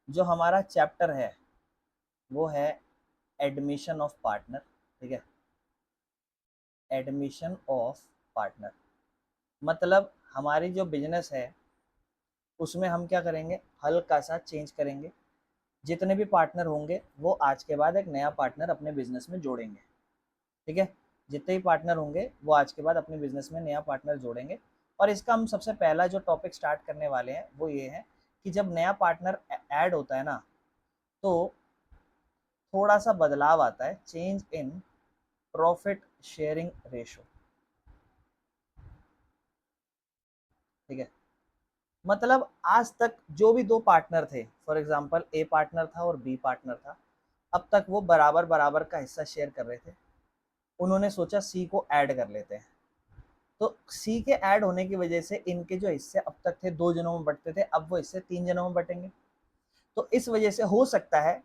जो हमारा चैप्टर है वो है एडमिशन ऑफ पार्टनर। ठीक है, एडमिशन ऑफ पार्टनर मतलब हमारी जो बिजनेस है उसमें हम क्या करेंगे, हल्का सा चेंज करेंगे। जितने भी पार्टनर होंगे वो आज के बाद एक नया पार्टनर अपने बिजनेस में जोड़ेंगे। ठीक है, जितने भी पार्टनर होंगे वो आज के बाद अपने बिजनेस में नया पार्टनर जोड़ेंगे। और इसका हम सबसे पहला जो टॉपिक स्टार्ट करने वाले हैं वो ये है कि जब नया पार्टनर ऐड होता है ना, तो थोड़ा सा बदलाव आता है, change in profit sharing ratio. ठीक है, मतलब आज तक जो भी दो पार्टनर थे, फॉर एग्जांपल ए पार्टनर था और बी पार्टनर था, अब तक वो बराबर बराबर का हिस्सा शेयर कर रहे थे। उन्होंने सोचा सी को ऐड कर लेते हैं, तो सी के ऐड होने की वजह से इनके जो हिस्से अब तक थे दो जनों में बंटते थे, अब वो हिस्से तीन जनों में बटेंगे। तो इस वजह से हो सकता है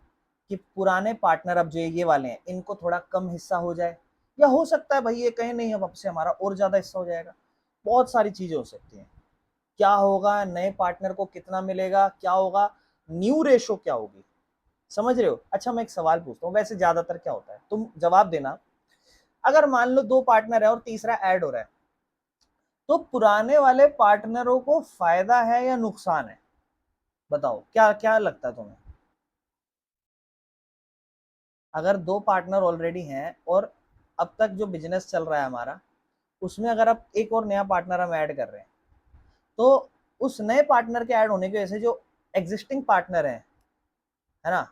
कि पुराने पार्टनर अब जो ये वाले हैं इनको थोड़ा कम हिस्सा हो जाए, या हो सकता है भाई ये कहें नहीं अब से हमारा और ज्यादा हिस्सा हो जाएगा। बहुत सारी चीजें हो सकती हैं। क्या होगा, नए पार्टनर को कितना मिलेगा, क्या होगा, न्यू रेशो क्या होगी, समझ रहे हो। अच्छा मैं एक सवाल पूछता हूँ, वैसे ज्यादातर क्या होता है तुम जवाब देना। अगर मान लो दो पार्टनर है और तीसरा ऐड हो रहा है, तो पुराने वाले पार्टनरों को फायदा है या नुकसान है, बताओ क्या क्या लगता है तुम्हें। अगर दो पार्टनर ऑलरेडी हैं और अब तक जो बिजनेस चल रहा है हमारा, उसमें अगर अब एक और नया पार्टनर हम ऐड कर रहे हैं, तो उस नए पार्टनर के ऐड होने की वजह से जो एग्जिस्टिंग पार्टनर है ना,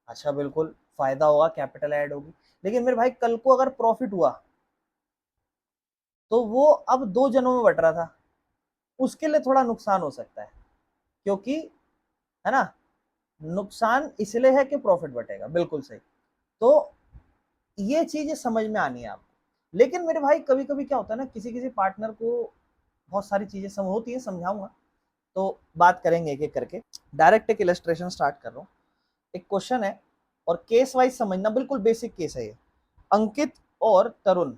अच्छा बिल्कुल फायदा होगा, कैपिटल ऐड होगी। लेकिन मेरे भाई कल को अगर प्रॉफिट हुआ तो वो अब दो जनों में बट रहा था, उसके लिए थोड़ा नुकसान हो सकता है, क्योंकि है ना, नुकसान इसलिए है कि प्रॉफिट बटेगा, बिल्कुल सही। तो ये चीज समझ में आनी है आपको। लेकिन मेरे भाई कभी कभी क्या होता है ना, किसी किसी पार्टनर को बहुत सारी चीजें समझ होती है, समझाऊंगा तो बात करेंगे एक एक करके। डायरेक्ट एक इलस्ट्रेशन स्टार्ट कर रहा हूँ। एक क्वेश्चन है और केस वाइज समझना, बिल्कुल बेसिक केस है ये। अंकित और तरुण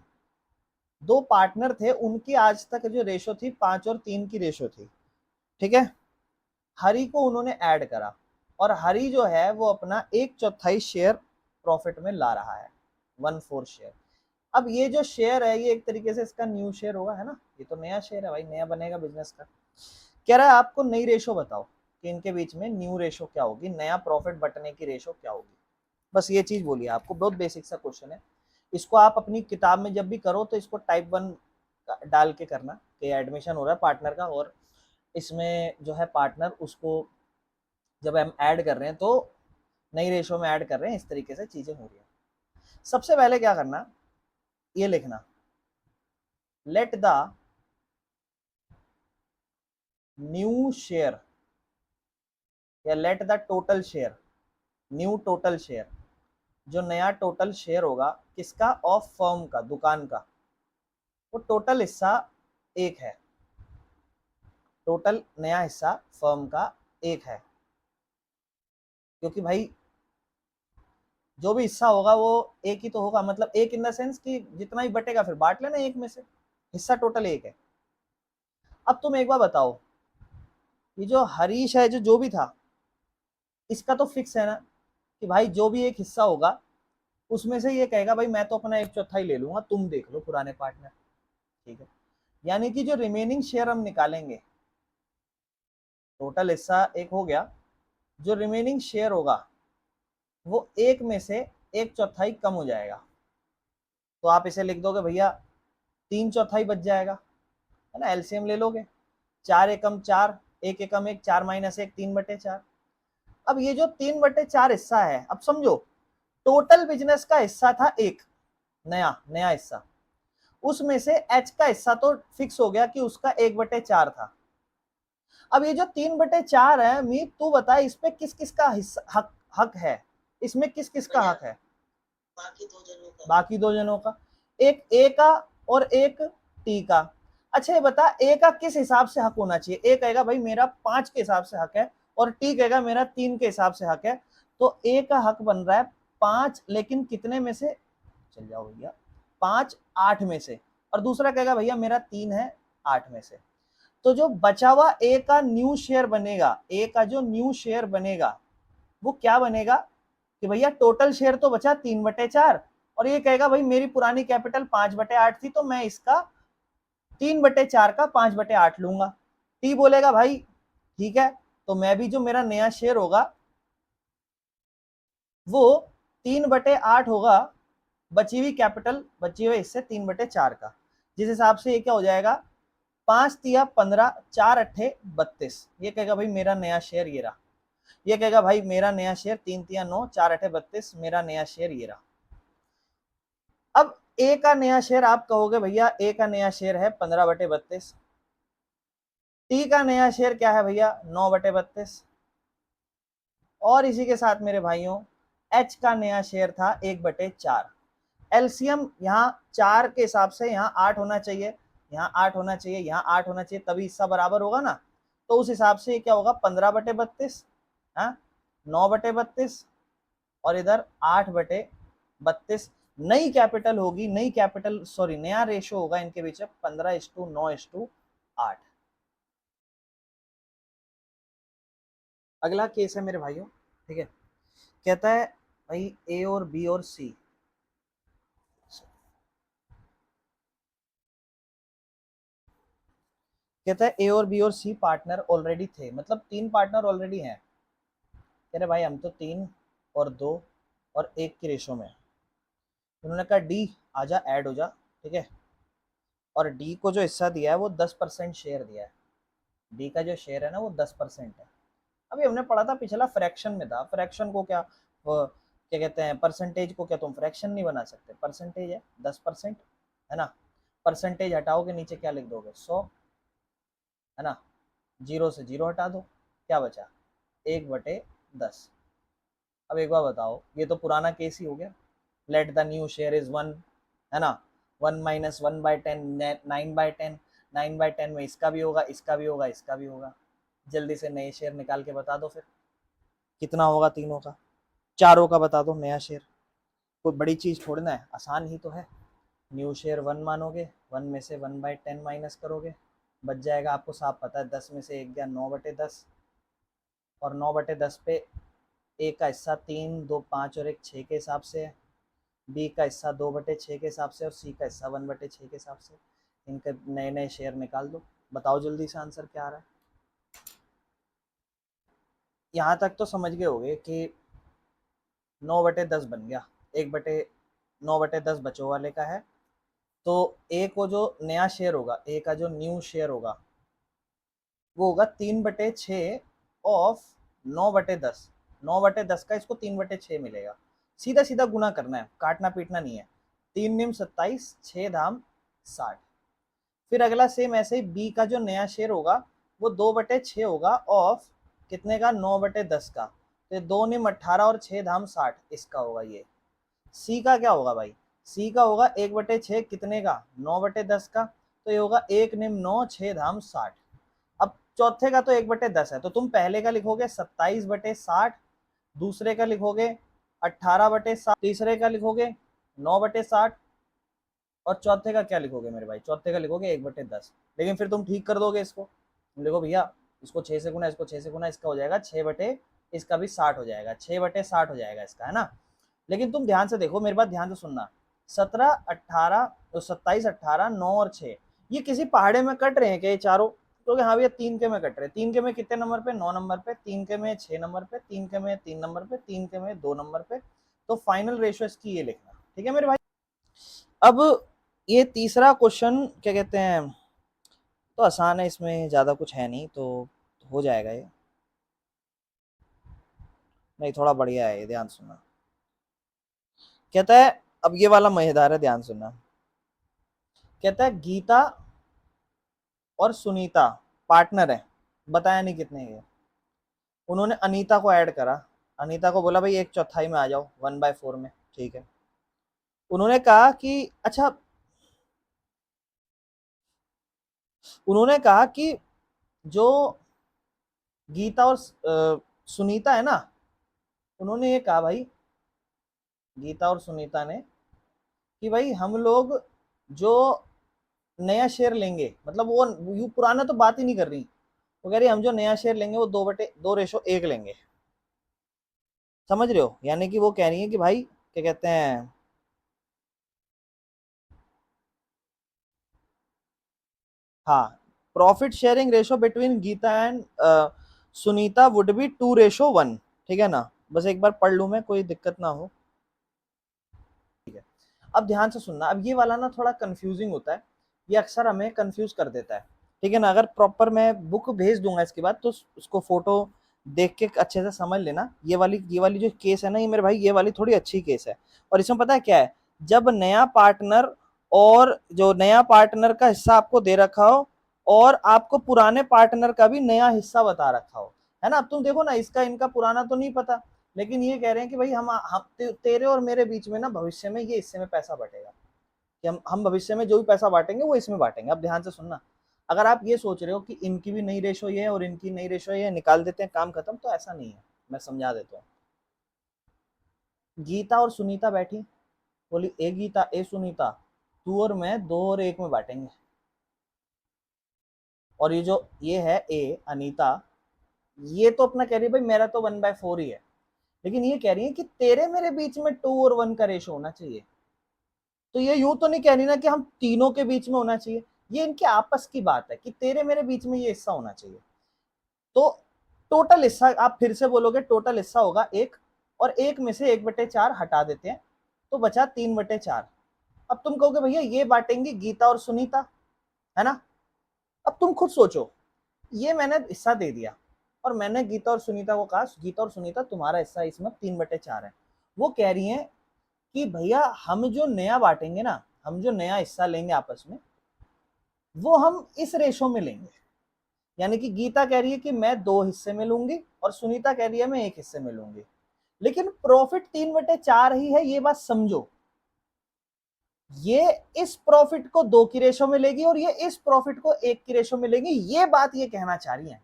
दो पार्टनर थे, उनकी आज तक जो रेशो थी 5 और 3 की रेशो थी। ठीक है, हरी को उन्होंने ऐड करा और हरी जो है वो अपना 1/4 शेयर प्रॉफिट में ला रहा है, 1/4 शेयर। अब ये जो शेयर है ये एक तरीके से इसका न्यू शेयर होगा, है ना, ये तो नया शेयर है भाई, नया बनेगा बिजनेस का। कह रहा है आपको नई रेशो बताओ कि इनके बीच में न्यू रेशो क्या होगी, नया प्रॉफिट बटने की रेशो क्या होगी। बस ये चीज बोलिए आपको, बहुत बेसिक सा क्वेश्चन है। इसको आप अपनी किताब में जब भी करो तो इसको टाइप 1 डाल के करना कि एडमिशन हो रहा है पार्टनर का, और इसमें जो है पार्टनर उसको जब हम ऐड कर रहे हैं तो नई रेशो में ऐड कर रहे हैं, इस तरीके से चीजें हो रही है। सबसे पहले क्या करना, ये लिखना, लेट द न्यू शेयर या let the total share, new total share, जो नया टोटल शेयर होगा किसका, ऑफ फर्म का, दुकान का, वो टोटल हिस्सा एक है। टोटल नया हिस्सा फर्म का एक है, क्योंकि भाई जो भी हिस्सा होगा वो एक ही तो होगा, मतलब एक इन द सेंस कि जितना ही बटेगा फिर बांट लेना एक में से, हिस्सा टोटल एक है। अब तुम एक बार बताओ, ये जो हरीश है, जो भी था, इसका तो फिक्स है ना कि भाई जो भी एक हिस्सा होगा उसमें से ये कहेगा भाई मैं तो अपना 1/4 ही ले लूंगा, तुम देख लो पुराने पार्टनर। ठीक है, यानी कि जो रिमेनिंग शेयर हम निकालेंगे, टोटल हिस्सा एक हो गया, जो रिमेनिंग शेयर होगा वो एक में से 1/4 कम हो जाएगा। तो आप इसे लिख दोगे भैया 3/4 बच जाएगा, है ना, एलसीएम ले लोगे, 4 एकम 4, 1 एकम 1, 4 - 1 3/4। अब ये जो 3/4 हिस्सा है, अब समझो टोटल बिजनेस का हिस्सा था एक, नया नया हिस्सा, उसमें से एच का हिस्सा तो फिक्स हो गया कि उसका 1/4 था। अब ये जो 3/4 है, मीत तू बता इस पे किस किस का हिस्सा हक हक है, इसमें किस किस का हक है। बाकी दो जनों का, एक ए का और एक टी का। अच्छा ये बता ए का किस हिसाब से हक होना चाहिए, ए कहेगा भाई मेरा 5 के हिसाब से हक है और टी कहेगा मेरा 3 के हिसाब से हक है। तो ए का हक बन रहा है 5, लेकिन कितने में से, चल जाओ भैया, 5 8 में से, और दूसरा कहेगा भैया मेरा 3 है 8 में से। तो जो बचा हुआ ए का न्यू शेयर बनेगा, ए का जो न्यू शेयर बनेगा वो क्या बनेगा कि भैया टोटल शेयर तो बचा 3/4 और ये कहेगा भाई मेरी पुरानी कैपिटल 5/8 थी तो मैं इसका 3/4 का 5/8 लूंगा। टी बोलेगा भाई ठीक है, तो मैं भी जो मेरा नया शेयर होगा वो 3/8 होगा, बची हुई कैपिटल बची हुई इससे 3/4 का, जिस हिसाब से ये क्या हो जाएगा 5×3 = 15, 4×8 = 32। ये कहेगा भाई मेरा नया शेयर ये रहा। ये कहेगा भाई मेरा नया शेयर 3×3 = 9, 4×8 = 32, मेरा नया शेयर ये रहा। अब ए का नया शेयर आप कहोगे भैया ए का नया शेयर है 15/32, टी का नया शेयर क्या है भैया 9/32, और इसी के साथ मेरे भाइयों एच का नया शेयर था 1/4। एलसीएम यहाँ 4 के हिसाब से यहाँ 8 होना चाहिए, यहाँ 8 होना चाहिए, यहाँ 8 होना चाहिए, तभी हिस्सा बराबर होगा ना। तो उस हिसाब से क्या होगा 15/32, 9/32 और इधर 8/32। नई कैपिटल होगी, नई कैपिटल सॉरी नया रेशो होगा इनके बीच में 15:9:8। अगला केस है मेरे भाइयों, ठीक है, कहता है भाई ए और बी और सी, कहता है ए और बी और सी पार्टनर ऑलरेडी थे, मतलब 3 पार्टनर ऑलरेडी हैं। कह रहे भाई हम तो 3 और 2 और 1 की रेशो में। उन्होंने कहा डी आजा ऐड हो जा, ठीक है, और डी को जो हिस्सा दिया है वो 10% शेयर दिया है। डी का जो शेयर है ना वो 10% है। अभी हमने पढ़ा था पिछला फ्रैक्शन में था, फ्रैक्शन को क्या वो क्या कहते हैं, परसेंटेज को क्या तुम फ्रैक्शन नहीं बना सकते, परसेंटेज है 10%, है ना। परसेंटेज हटाओगे नीचे क्या लिख दोगे 100, है ना, 0 से 0 हटा दो, क्या बचा 1/10। अब एक बार बताओ, ये तो पुराना केस ही हो गया, let the new share is 1, है ना, 1 - 1/10 9/10, 9/10 में इसका भी होगा, इसका भी होगा, इसका भी होगा। जल्दी से नए शेयर निकाल के बता दो फिर कितना होगा तीनों का, चारों का बता दो नया शेयर। कोई बड़ी चीज थोड़ी ना है, आसान ही तो है। न्यू शेयर 1 मानोगे, 1 में से 1/10 माइनस करोगे, बच जाएगा आपको साफ पता है 10 में से 1 गया 9/10, और 9/10 पे ए का हिस्सा 3, 2, 5 और 1 6 के हिसाब से है, बी का हिस्सा 2/6 के हिसाब से और सी का हिस्सा 1/6 के हिसाब से। इनके नए नए शेयर निकाल दो, बताओ जल्दी से आंसर क्या आ रहा है। यहाँ तक तो समझ गए होगे कि 9/10 बन गया, 1/9/10 बचो वाले का है, तो ए को जो नया शेयर होगा, ए का जो न्यू शेयर होगा वो होगा 3/6 ऑफ 9/10। 9/10 का इसको 3/6 मिलेगा, सीधा सीधा गुना करना है, काटना पीटना नहीं है। 3×9 = 27, 6×60। फिर अगला सेम ऐसे ही बी का जो नया शेयर होगा वो 2/6 होगा ऑफ कितने का 9/10 का, तो 2×18 और 6×60 इसका होगा ये। सी का क्या होगा भाई, सी का होगा 1/6 कितने का 9/10 का, तो ये होगा 1×9 6×60। अब चौथे का तो 1/10 है, तो तुम पहले का लिखोगे 27/60, दूसरे का लिखोगे 18/60, तीसरे का लिखोगे 9/60, और चौथे का क्या लिखोगे मेरे भाई, चौथे का लिखोगे 1/10। लेकिन फिर तुम ठीक कर दोगे इसको, तुम लिखो भैया इसको 6 से गुना, इसको 6 से गुना, इसका हो जाएगा 6 इसका भी 60 हो जाएगा, 6/60 हो जाएगा इसका, है ना। लेकिन तुम ध्यान से देखो, मेरी बात ध्यान से सुनना, 17, 18 तो 27, 18, 9 और 6 ये किसी पहाड़े में कट रहे हैं क्या ये चारों, तो हाँ भैया 3 के में कट रहे हैं। 3 के में कितने नंबर पे 9 नंबर पे, 3 के में 6 नंबर पे, 3 के में 3 नंबर पे, 3 के में 2 नंबर पे, तो फाइनल रेशियो इसकी ये लिखना, ठीक है मेरे भाई। अब ये तीसरा क्वेश्चन क्या कहते हैं, तो आसान है, इसमें ज़्यादा कुछ है नहीं, तो हो जाएगा ये, नहीं थोड़ा बढ़िया है ये, ध्यान सुनना। कहता है, अब ये वाला मजेदार है, ध्यान सुनना। कहता है गीता और सुनीता पार्टनर है, बताया नहीं कितने के। उन्होंने अनीता को ऐड करा, अनीता को बोला भाई 1/4 में आ जाओ 1/4 में, ठीक है। उन्होंने कहा कि अच्छा, उन्होंने कहा कि जो गीता और सुनीता है ना, उन्होंने ये कहा भाई, गीता और सुनीता ने कि भाई हम लोग जो नया शेयर लेंगे, मतलब वो यू पुराना तो बात ही नहीं कर रही, वो कह रही हम जो नया शेयर लेंगे वो 2/2 रेशो 1 लेंगे। समझ रहे हो? यानी कि वो कह रही है कि भाई क्या कहते हैं, हाँ, profit sharing ratio between Geeta and Sunita would be 2:1। ठीक है ना? बस एक बार पढ़ लूं मैं, कोई दिक्कत ना हो। ठीक है, अब ध्यान से सुनना। अब ये वाला ना थोड़ा कंफ्यूजिंग होता है, ये अक्सर हमें कंफ्यूज कर देता है। ठीक है ना? अगर प्रॉपर मैं बुक भेज दूंगा इसके बाद, तो उसको फोटो देख के अच्छे से समझ लेना। ये वाली जो केस है ना, ये मेरे भाई ये वाली थोड़ी अच्छी केस है। और इसमें पता है क्या है, जब नया पार्टनर, और जो नया पार्टनर का हिस्सा आपको दे रखा हो, और आपको पुराने पार्टनर का भी नया हिस्सा बता रखा हो, है ना? अब तुम देखो ना, इसका इनका पुराना तो नहीं पता, लेकिन ये कह रहे हैं कि भाई हम तेरे और मेरे बीच में ना भविष्य में ये हिस्से में पैसा बटेगा, कि हम भविष्य में जो भी पैसा बांटेंगे वो इसमें बांटेंगे। अब ध्यान से सुनना, अगर आप ये सोच रहे हो कि इनकी भी नई रेशो ये है और इनकी नई रेशो ये है, निकाल देते हैं काम खत्म, तो ऐसा नहीं है। मैं समझा देता हूँ। गीता और सुनीता बैठी, बोली ए गीता ए सुनीता, तू और मैं 2 और 1 में बांटेंगे। और ये जो ये है ए अनीता, ये तो अपना कह रही है भाई मेरा तो 1/4 ही है, लेकिन ये कह रही है कि तेरे मेरे बीच में 2 और 1 का रेशो होना चाहिए। तो ये यूं तो नहीं कह रही ना कि हम तीनों के बीच में होना चाहिए, ये इनके आपस की बात है कि तेरे मेरे बीच में ये हिस्सा होना चाहिए। तो टोटल हिस्सा आप फिर से बोलोगे, टोटल हिस्सा होगा 1, और 1 में से 1/4 हटा देते हैं, तो बचा 3/4। अब तुम कहोगे भैया ये बांटेंगी गीता और सुनीता, है ना? अब तुम खुद सोचो, ये मैंने हिस्सा दे दिया, और मैंने गीता और सुनीता को कहा गीता और सुनीता तुम्हारा हिस्सा इसमें 3/4 है। वो कह रही है कि भैया हम जो नया बांटेंगे ना, हम जो नया हिस्सा लेंगे आपस में, वो हम इस रेशो में लेंगे। यानी कि गीता कह रही है कि मैं 2 हिस्से में लूंगी, और सुनीता कह रही है मैं 1 हिस्से में लूंगी, लेकिन प्रॉफिट 3/4 ही है, ये बात समझो। ये इस प्रॉफिट को 2 की रेशो में लेगी, और ये इस प्रॉफिट को 1 की रेशो में लेगी, ये बात ये कहना चाह रही है।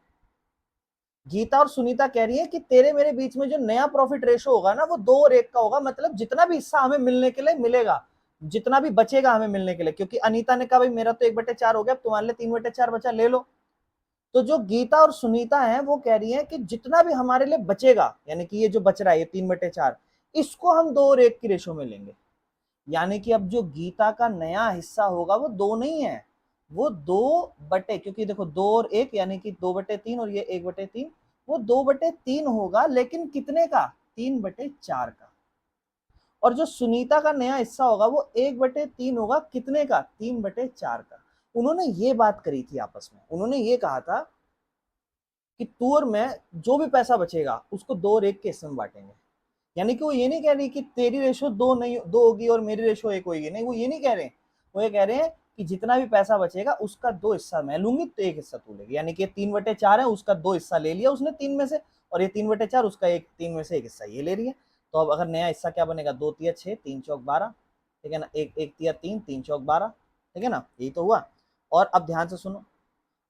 गीता और सुनीता कह रही है कि तेरे मेरे बीच में जो नया प्रॉफिट रेशो होगा ना, वो 2 और 1 का होगा, मतलब जितना भी हिस्सा हमें मिलने के लिए मिलेगा, जितना भी बचेगा हमें मिलने के लिए, क्योंकि अनीता ने कहा भाई मेरा तो 1/4 हो गया, तुम्हारे लिए 3/4 बचा, ले लो। तो जो गीता और सुनीता है वो कह रही है कि जितना भी हमारे लिए बचेगा, यानी कि ये जो बच रहा है ये 3/4, इसको हम 2 और 1 की रेशो में लेंगे। यानी कि अब जो गीता का नया हिस्सा होगा वो 2 नहीं है, वो 2 क्योंकि देखो 2 और 1 यानी कि 2/3, और ये 1/3, वो 2/3 होगा, लेकिन कितने का? 3/4 का। और जो सुनीता का नया हिस्सा होगा वो 1/3 होगा, कितने का? 3/4 का। उन्होंने ये बात करी थी आपस में, उन्होंने ये कहा था कि तू और मैं जो भी पैसा बचेगा उसको 2 और 1 के हिस्से में बांटेंगे। यानी कि वो ये नहीं कह रही कि तेरी रेशो 2 नहीं 2 होगी और मेरी रेशो 1 होगी, नहीं, वो ये नहीं कह रहे। वो ये कह रहे हैं कि जितना भी पैसा बचेगा उसका 2 हिस्सा मैं लूंगी, तो 1 हिस्सा तू लेगी। यानी कि 3/4 है, उसका 2 हिस्सा ले लिया उसने 3 में से, और ये 3/4 उसका 3 में से 1 हिस्सा ये ले रही है। तो अब अगर नया हिस्सा क्या बनेगा? 2 तिया 6, 3 चौक 12। ठीक है ना? 1 1 तिया 3, 3 चौक 12। ठीक है ना? यही तो हुआ। और अब ध्यान से सुनो,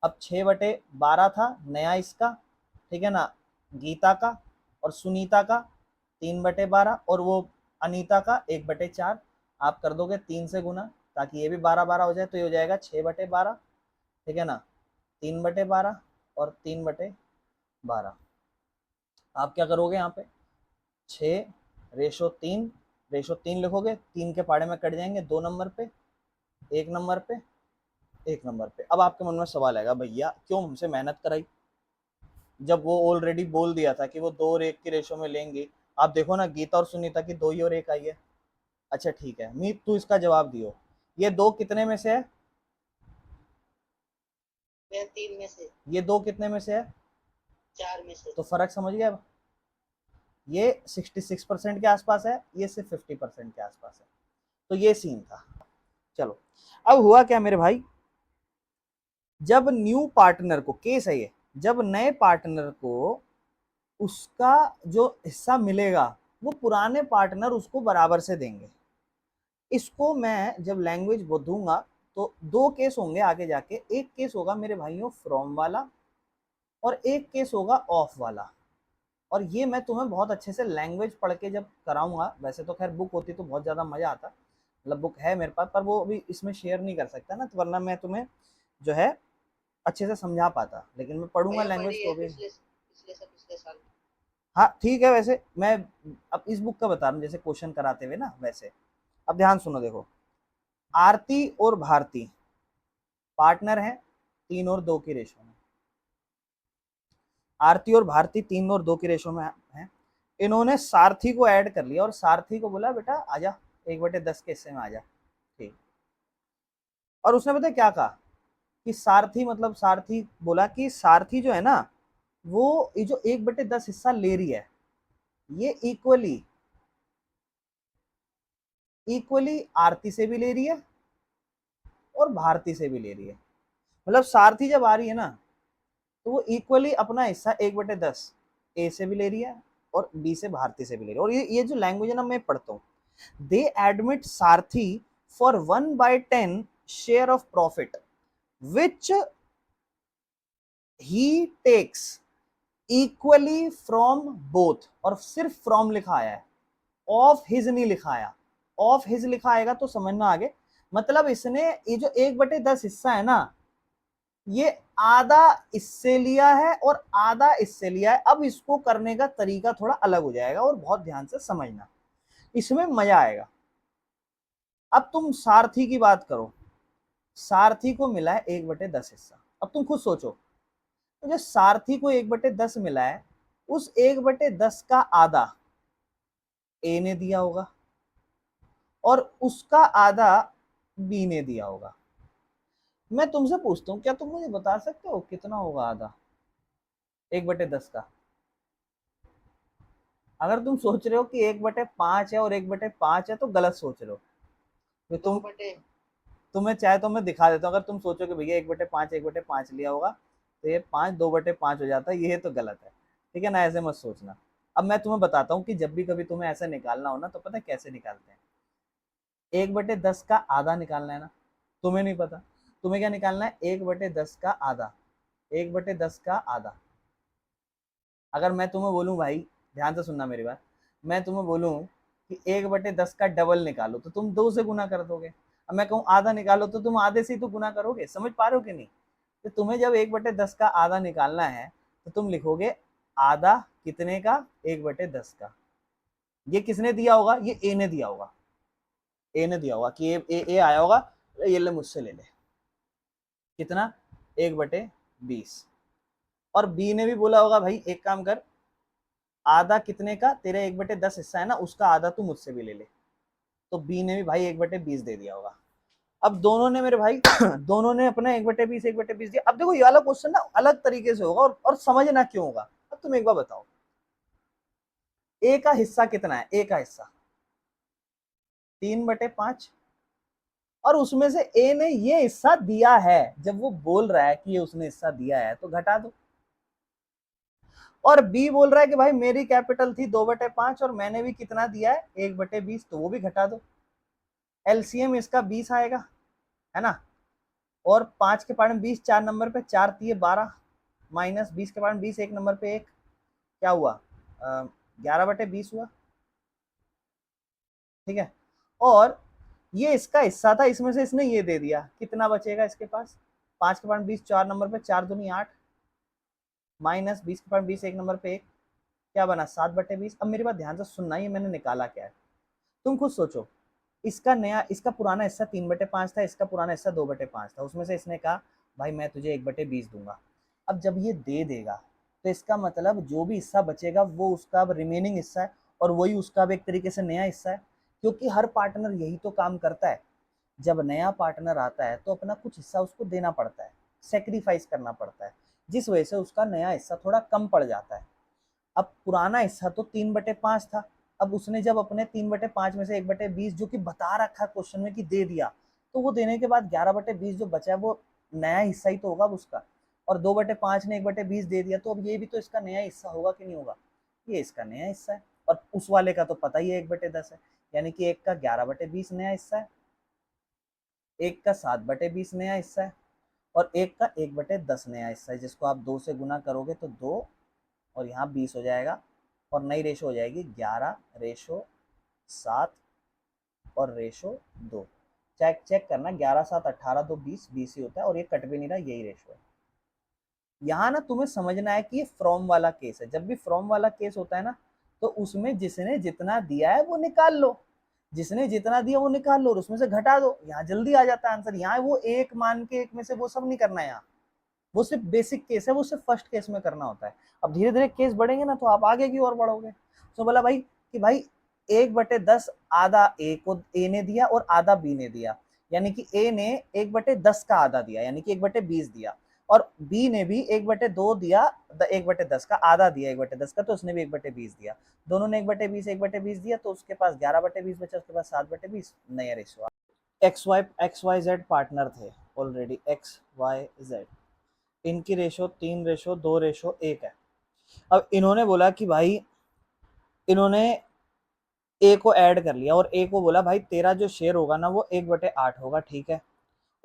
अब 6/12 था नया इसका, ठीक है ना, गीता का, और सुनीता का 3/12, और वो अनीता का 1/4। आप कर दोगे 3 से गुना, ताकि ये भी 12 12 हो जाए, तो ये हो जाएगा 6/12। ठीक है ना? 3/12 और 3/12। आप क्या करोगे यहाँ पे? 6:3, रेशो 3 लिखोगे, 3 के पाड़े में कट जाएंगे, 2 नंबर पे, 1 नंबर पे, 1 नंबर पे। अब आपके मन में सवाल आएगा, भैया क्यों हमसे मेहनत कराई, जब वो ऑलरेडी बोल दिया था कि वो 2 और 1 की रेशो में लेंगे। आप देखो ना, गीता और सुनीता की 2 ही और 1 आई है। अच्छा ठीक है मीत, तू इसका जवाब दियो, ये 2 कितने में से है? मैं 3 में से, ये 2 कितने में से है? 4 में से। तो फर्क समझ गया अब? ये 66% के आसपास है, ये सिर्फ 50% के आसपास है। तो ये सीन था। चलो, अब हुआ क्या मेरे भाई, जब न्यू पार्टनर को, केस है ये, जब नए पार्टनर को उसका जो हिस्सा मिलेगा, वो पुराने पार्टनर उसको बराबर से देंगे। इसको मैं जब लैंग्वेज दूंगा, तो 2 केस होंगे आगे जाके। एक केस होगा मेरे भाइयों फ्रॉम वाला, और एक केस होगा ऑफ वाला। और ये मैं तुम्हें बहुत अच्छे से लैंग्वेज पढ़ के जब कराऊंगा, वैसे तो खैर बुक होती तो बहुत ज़्यादा मज़ा आता, मतलब बुक है मेरे पास, पर वो अभी इसमें शेयर नहीं कर सकता ना, तो वरना मैं तुम्हें जो है अच्छे से समझा पाता, लेकिन मैं पढ़ूंगा भैया लैंग्वेज पढ़ी तो है भी। पिछले पिछले से पिछले साल। हाँ ठीक है, वैसे मैं अब इस बुक का बता रहा हूँ जैसे क्वेश्चन कराते हुए ना वैसे। अब ध्यान सुनो, देखो आरती और भारती पार्टनर हैं 3 और 2 की रेशो में। आरती और भारती 3 और 2 की रेशो में हैं। इन्होंने सारथी को ऐड कर लिया और सारथी को बोला बेटा आजा 1/10 के हिस्से में आजा, ठीक। और उसने पता क्या कहा कि सारथी मतलब सारथी बोला कि सारथी जो है ना वो ये जो 1/10 हिस्सा ले रही है ये इक्वली इक्वली आरती से भी ले रही है और भारती से भी ले रही है। मतलब सारथी जब आ रही है ना तो वो इक्वली अपना हिस्सा 1/10 ए से भी ले रही है और बी से भारती से भी ले रही है। और ये जो लैंग्वेज है ना मैं पढ़ता हूँ, they admit Sarathi for 1/10 share of profit which he takes equally from both. और सिर्फ फ्रॉम लिखा आया है, ऑफ हिज नहीं लिखा आया। ऑफ हिज लिखा आएगा तो समझना आगे। मतलब इसने ये जो 1/10 हिस्सा है ना ये आधा इससे लिया है और आधा इससे लिया है। अब इसको करने का तरीका थोड़ा अलग हो जाएगा और बहुत ध्यान से समझना, इसमें मजा आएगा। अब तुम सारथी की बात करो, सारथी को मिला है 1/10 हिस्सा। अब तुम खुद सोचो, तो जो सारथी को 1/10 मिला है उस 1/10 का आधा ए ने दिया होगा और उसका आधा बी ने दिया होगा। मैं तुमसे पूछता हूँ क्या तुम मुझे बता सकते हो कितना होगा आधा 1/10 का? अगर तुम सोच रहे हो कि 1/5 है और 1/5 है तो गलत सोच रहे हो। तो दो बटे तुम्हें चाहे तो मैं दिखा देता हूँ। अगर तुम सोचो कि भैया 1/5 लिया होगा तो ये 5 2/5 हो जाता है, ये तो गलत है। ठीक है ना, ऐसे मत सोचना। अब मैं तुम्हें बताता हूँ कि जब भी कभी तुम्हें ऐसा निकालना हो ना तो पता है कैसे निकालते हैं। 1/10 का आधा निकालना है ना, तुम्हें नहीं पता, तुम्हें क्या निकालना है 1/10 का आधा। 1/10 का आधा, अगर मैं तुम्हें बोलूं भाई ध्यान से सुनना मेरी बात, मैं तुम्हें बोलूं कि 1/10 का डबल निकालो तो तुम 2 से गुना कर दोगे। अब मैं कहूँ आधा निकालो तो तुम आधे से ही तो गुना करोगे। समझ पा रहे हो कि नहीं? तो तुम्हें जब 1/10 का आधा निकालना है तो तुम लिखोगे आधा कितने का 1/10 का। ये किसने दिया होगा? ये ए ने दिया होगा। ए ने दिया होगा कि ए आया होगा, ये ले मुझसे ले ले कितना 1/20। और बी ने भी बोला होगा भाई एक काम कर, आधा कितने का, तेरा 1/10 हिस्सा है ना उसका आधा तू मुझसे भी ले ले। तो बी ने भी भाई 1/20 दे दिया होगा। अब दोनों ने मेरे भाई दोनों ने अपना 1/20 दिया। अब देखो ये वाला क्वेश्चन ना अलग तरीके से होगा और समझना क्यों होगा। अब तुम एक बार बताओ ए का हिस्सा कितना है? ए का हिस्सा 3/5 और उसमें से ए ने ये हिस्सा दिया है। जब वो बोल रहा है कि ये उसने हिस्सा दिया है तो घटा दो। और बी बोल रहा है कि भाई मेरी कैपिटल थी 2/5 और मैंने भी कितना दिया है 1/20, तो वो भी घटा दो। एलसीएम इसका 20 आएगा, है ना। और 5 के पार्ट में 20 4 नंबर पे, 4 दिए 12 माइनस 20 के पार्ट में 20 एक नंबर पे एक, क्या हुआ 11/20 हुआ। ठीक है। और ये इसका हिस्सा था, इसमें से इसने ये दे दिया, कितना बचेगा इसके पास? 5 के पार्ट में 20 4 नंबर पे, 4 दूनी 8 माइनस 20 के पार्ट में 20 एक नंबर पे एक, क्या बना 7/20। अब मेरी बात ध्यान से सुनना, ये मैंने निकाला क्या है तुम खुद सोचो। इसका नया इसका पुराना हिस्सा 3/5 था, इसका पुराना हिस्सा 2/5 था। उसमें से इसने कहा भाई मैं तुझे 1/20 दूंगा। अब जब ये दे देगा तो इसका मतलब जो भी हिस्सा बचेगा वो उसका अब रिमेनिंग हिस्सा है और वही उसका अब एक तरीके से नया हिस्सा है। क्योंकि हर पार्टनर यही तो काम करता है, जब नया पार्टनर आता है तो अपना कुछ हिस्सा उसको देना पड़ता है, सेक्रीफाइस करना पड़ता है, जिस वजह से उसका नया हिस्सा थोड़ा कम पड़ जाता है। अब पुराना हिस्सा तो 3/5 था, अब उसने जब अपने 3/5 में से 1/20 जो कि बता रखा है क्वेश्चन में कि दे दिया, तो वो देने के बाद 11/20 जो बचा है वो नया हिस्सा ही तो होगा उसका। और 2/5 ने 1/20 दे दिया तो अब ये भी तो इसका नया हिस्सा होगा कि नहीं होगा? ये इसका नया हिस्सा है। और उस वाले का तो पता ही है 1/10 है, यानी कि एक का 11/20 नया हिस्सा है, एक का 7/20 नया हिस्सा है और एक का 1/10 नया हिस्सा है, जिसको आप 2 से गुना करोगे तो 2 और यहाँ 20 हो जाएगा और नई रेशो हो जाएगी 11/7 और रेशो 2। चेक चेक करना, 11 7 18 2 20 20 ही होता है और ये कट भी नहीं रहा, यही रेशो है। यहाँ ना तुम्हें समझना है कि ये फ्रॉम वाला केस है। जब भी फ्रॉम वाला केस होता है ना, तो उसमें जिसने जितना दिया है वो निकाल लो, जिसने जितना दिया वो निकाल लो और उसमें से घटा दो, यहाँ जल्दी आ जाता है आंसर। यहाँ वो एक मान के एक में से वो सब नहीं करना है, यहाँ वो सिर्फ बेसिक केस है, वो सिर्फ फर्स्ट केस में करना होता है। अब धीरे धीरे केस बढ़ेंगे ना, तो आप आगे की ओर बढ़ोगे। तो बोला भाई कि भाई 1/10 आधा ए ने दिया और आधा बी ने दिया, यानी कि ए ने 1/10 का आधा दिया, यानी कि 1/20 दिया, और बी ने भी 1/2 दिया, 1/10 का आधा दिया 1/10 का, तो उसने भी 1/20 दिया। दोनों ने 1/20 दिया, तो उसके पास 11/20 बचा, उसके पास 7/20। नया रेशियो XYZ पार्टनर थे ऑलरेडी, XYZ, इनकी रेशो 3:2:1 है। अब इन्होंने बोला कि भाई, इन्होंने ए को ऐड कर लिया और ए को बोला भाई तेरा जो शेयर होगा ना वो 1/8 होगा, ठीक है।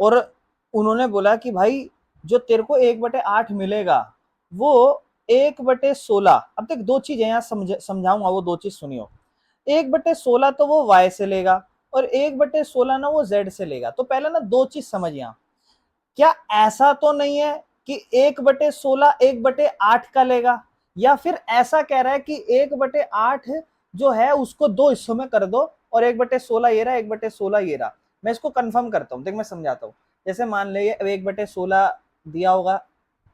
और उन्होंने बोला कि भाई जो तेरे को 1/8 मिलेगा वो 1/16। अब तक दो चीजें यहाँ समझाऊंगा, वो दो चीज सुनियो। 1/16 तो वो y से लेगा और 1/16 ना वो z से लेगा। तो पहले ना दो चीज समझ, यहाँ क्या ऐसा तो नहीं है कि 1/16 1/8 का लेगा, या फिर ऐसा कह रहा है कि 1/8 जो है उसको दो हिस्सों में कर दो और 1/16 ये रहा, 1/16 ये रहा। मैं इसको कंफर्म करता हूँ, देख मैं समझाता हूँ। जैसे मान ले 1/16 दिया होगा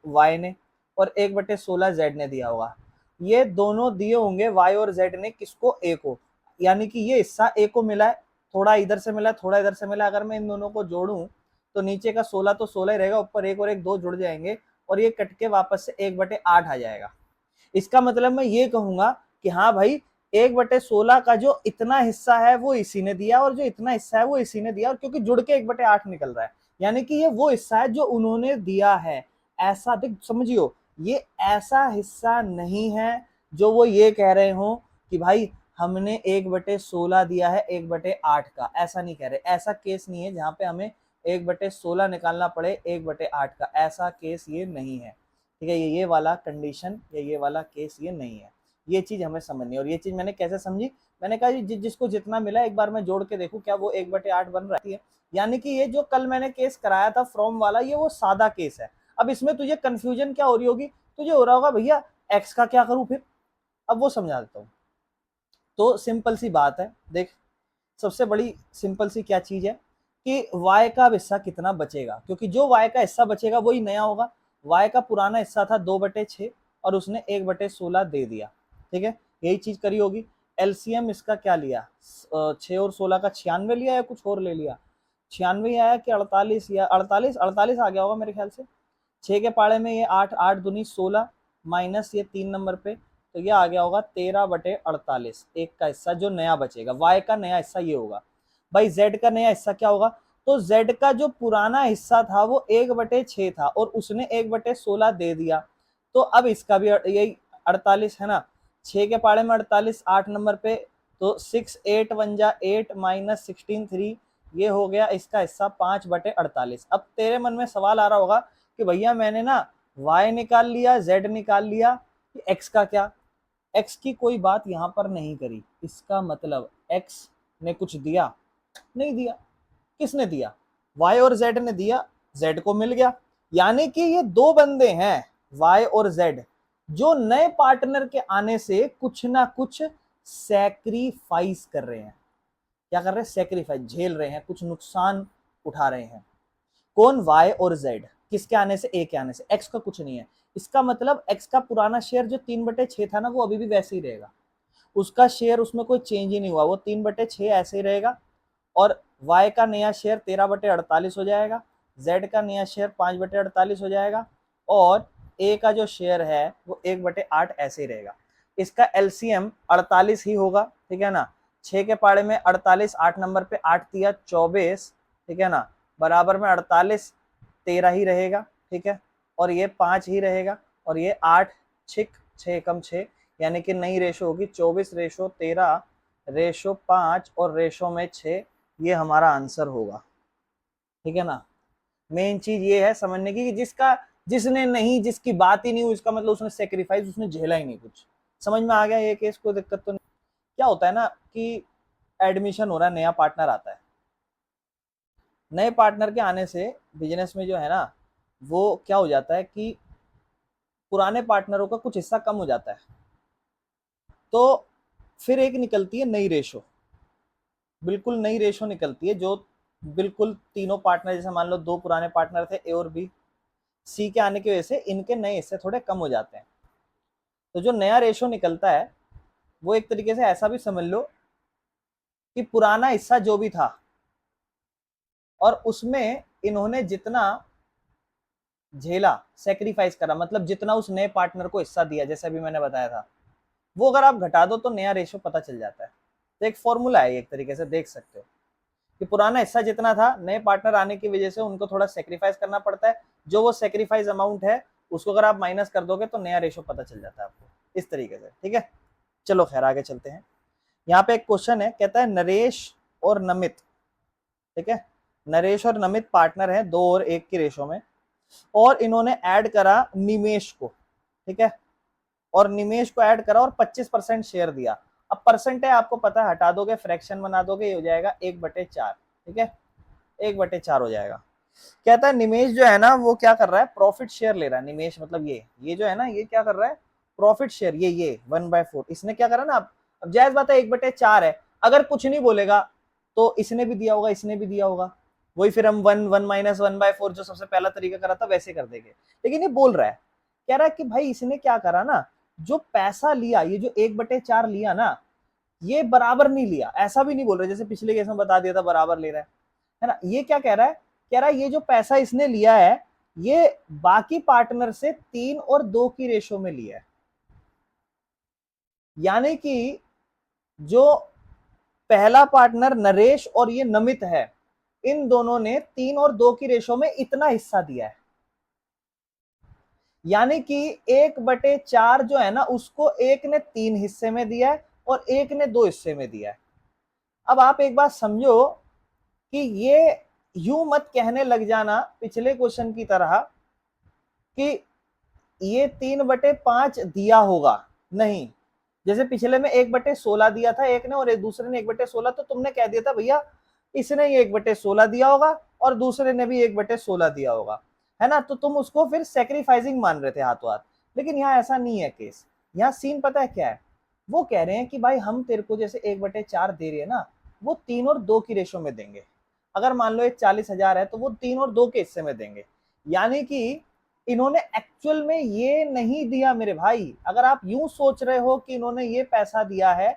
y ने और 1/16 z ने दिया होगा, ये दोनों दिए होंगे y और z ने किसको, a को, यानी कि ये हिस्सा a को मिला है, थोड़ा इधर से मिला, थोड़ा इधर से मिला। अगर मैं इन दोनों को जोड़ूं तो नीचे का 16 तो 16 ही रहेगा, ऊपर एक और एक दो जुड़ जाएंगे और ये कट के वापस से 1/8 आ जाएगा। इसका मतलब मैं ये कहूंगा कि हाँ भाई 1/16 का जो इतना हिस्सा है वो इसी ने दिया और जो इतना हिस्सा है वो इसी ने दिया, और क्योंकि जुड़ के 1/8 निकल रहा है, यानी कि ये वो हिस्सा है जो उन्होंने दिया है। ऐसा देख समझियो, ये ऐसा हिस्सा नहीं है जो वो ये कह रहे हो कि भाई हमने 1/16 दिया है 1/8 का, ऐसा नहीं कह रहे। ऐसा केस नहीं है जहां पे हमें 1/16 निकालना पड़े 1/8 का, ऐसा केस ये नहीं है, ठीक है। ये वाला कंडीशन या ये वाला केस ये नहीं है, ये चीज हमें समझनी है। और ये चीज मैंने कैसे समझी, मैंने कहा जिसको जितना मिला एक बार मैं जोड़ के देखूं क्या वो 1/8 बन रहा है। यानी कि ये जो कल मैंने केस कराया था फ्रॉम वाला, ये वो सादा केस है। अब इसमें तुझे कंफ्यूजन क्या हो रही होगी, तुझे हो रहा होगा भैया एक्स का क्या करूं फिर। अब वो समझा देता हूँ। तो सिंपल सी बात है, देख सबसे बड़ी सिंपल सी क्या चीज है कि y का हिस्सा कितना बचेगा, क्योंकि जो y का हिस्सा बचेगा वही नया होगा। y का पुराना हिस्सा था 2/6 और उसने 1/16 दे दिया, ठीक है। यही चीज करी होगी। एलसीएम इसका क्या लिया, 6 और 16 का 96 लिया या कुछ और ले लिया, 96 आया कि 48, या 48 आ गया होगा मेरे ख्याल से। 6 के पाड़े में ये 8, 8 दूनी 16 माइनस ये 3 नंबर पे, तो ये आ गया होगा 13/48, एक का हिस्सा जो नया बचेगा। y का नया हिस्सा ये होगा। भाई z का नया हिस्सा क्या होगा, तो z का जो पुराना हिस्सा था वो 1/6 था और उसने 1/16 दे दिया, तो अब इसका भी यही 48 है ना। 6 के पाड़े में 48, 8 नंबर पे, तो 6 8 1 जा 8 माइनस 16 3, ये हो गया इसका हिस्सा 5/48। अब तेरे मन में सवाल आ रहा होगा कि भैया मैंने ना y निकाल लिया, z निकाल लिया, x का क्या। x की कोई बात यहाँ पर नहीं करी, इसका मतलब x ने कुछ दिया नहीं दिया। किसने दिया, y और z ने दिया, z को मिल गया। यानी कि ये दो बंदे हैं y और z जो नए पार्टनर के आने से कुछ ना कुछ सैक्रिफाइस कर रहे हैं। क्या कर रहे हैं, सैक्रिफाइस, झेल रहे हैं, कुछ नुकसान उठा रहे हैं। कौन, y और z, किसके आने से, a के आने से। x का कुछ नहीं है। इसका मतलब x का पुराना शेयर जो 3/6 था ना वो अभी भी वैसे ही रहेगा, उसका शेयर उसमें कोई चेंज ही नहीं हुआ, वो 3/6 ऐसे ही रहेगा। और y का नया शेयर 13/48 हो जाएगा, z का नया शेयर 5/48 हो जाएगा, और a का जो शेयर है वो 1/8 ऐसे ही रहेगा। इसका एलसीएम 48 ही होगा, ठीक है ना। 6 के पाड़े में 48, 8 नंबर पे 8 दिया 24, ठीक है ना, बराबर में 48 13 ही रहेगा, ठीक है। और ये 5 ही रहेगा, और ये 8 छिक 6 कम 6, यानी कि नई रेशो होगी 24:13:5 और रेशो में 6, ये हमारा आंसर होगा, ठीक है ना। मेन चीज ये है समझने की कि जिसने नहीं, जिसकी बात ही नहीं हुई, इसका मतलब उसने सेक्रीफाइस, उसने झेला ही नहीं कुछ। समझ में आ गया ये केस, कोई दिक्कत तो नहीं। क्या होता है ना कि एडमिशन हो रहा है, नया पार्टनर आता है, नए पार्टनर के आने से बिजनेस में जो है ना वो क्या हो जाता है कि पुराने पार्टनरों का कुछ हिस्सा कम हो जाता है, तो फिर एक निकलती है नई रेशो, बिल्कुल नई रेशो निकलती है, जो बिल्कुल तीनों पार्टनर, जैसे मान लो 2 पुराने पार्टनर थे ए और बी, सी के आने की वजह से इनके नए हिस्से थोड़े कम हो जाते हैं। तो जो नया रेशो निकलता है वो एक तरीके से ऐसा भी समझ लो कि पुराना हिस्सा जो भी था और उसमें इन्होंने जितना झेला, सेक्रीफाइस करा, मतलब जितना उस नए पार्टनर को हिस्सा दिया, जैसे अभी मैंने बताया था, वो अगर आप घटा दो तो नया रेशो पता चल जाता है। तो एक फॉर्मूला है, एक तरीके से देख सकते हो कि पुराना हिस्सा जितना था, नए पार्टनर आने की वजह से उनको थोड़ा सेक्रीफाइस करना पड़ता है, जो वो सेक्रीफाइस अमाउंट है उसको अगर आप माइनस कर दोगे तो नया रेशो पता चल जाता है आपको, इस तरीके से। ठीक है, चलो खैर आगे चलते हैं। यहाँ पे एक क्वेश्चन है, कहता है नरेश और नमित, ठीक है, नरेश और नमित पार्टनर है 2 और 1 की रेशो में, और इन्होंने ऐड करा निमेश को, ठीक है, और निमेश को ऐड करा और 25% शेयर दिया। अब परसेंट है आपको पता है, हटा दोगे फ्रैक्शन बना दोगे, ये हो जाएगा 1/4, ठीक है, 1/4 हो जाएगा। कहता है निमेश जो है ना वो क्या कर रहा है, प्रॉफिट शेयर ले रहा है। निमेश मतलब ये जो है ना, ये क्या कर रहा है, प्रॉफिट शेयर, ये 1/4 इसने क्या करा ना। अब जायज बात है 1/4 है, अगर कुछ नहीं बोलेगा तो इसने भी दिया होगा, इसने भी दिया होगा, वही फिर हम 1 माइनस 1/4 जो सबसे पहला तरीका करा था वैसे कर देंगे। लेकिन ये बोल रहा है, कह रहा है कि भाई इसने क्या करा ना, जो पैसा लिया, ये जो 1/4 लिया ना, ये बराबर नहीं लिया, ऐसा भी नहीं बोल रहे जैसे पिछले केस में बता दिया था बराबर ले रहा है ना। ये क्या कह रहा है, कह रहा है ये जो पैसा इसने लिया है ये बाकी पार्टनर से 3 और 2 की रेशो में लिया है, यानी कि जो पहला पार्टनर नरेश और ये नमित है, इन दोनों ने 3 और 2 की रेशो में इतना हिस्सा दिया है, यानी कि 1/4 जो है ना उसको एक ने 3 हिस्से में दिया है और एक ने 2 हिस्से में दिया है। अब आप एक बात समझो कि ये यूं मत कहने लग जाना पिछले क्वेश्चन की तरह कि ये 3/5 दिया होगा, नहीं। जैसे पिछले में 1/16 दिया था एक ने और एक दूसरे ने 1/16, तो तुमने कह दिया था भैया इसने ये 1/16 दिया होगा और दूसरे ने भी 1/16 दिया होगा, है ना, तो तुम उसको फिर सेक्रीफाइसिंग मान रहे थे हाथों हाथ। लेकिन यहाँ ऐसा नहीं है केस, यहाँ सीन पता है क्या है, वो कह रहे हैं कि भाई हम तेरे को जैसे 1/4 दे रहे हैं ना, वो 3 और 2 की रेशो में देंगे। अगर मान लो ये 40,000 है तो वो 3 और 2 के हिस्से में देंगे, यानी कि इन्होंने एक्चुअल में ये नहीं दिया मेरे भाई। अगर आप यूं सोच रहे हो कि इन्होंने ये पैसा दिया है,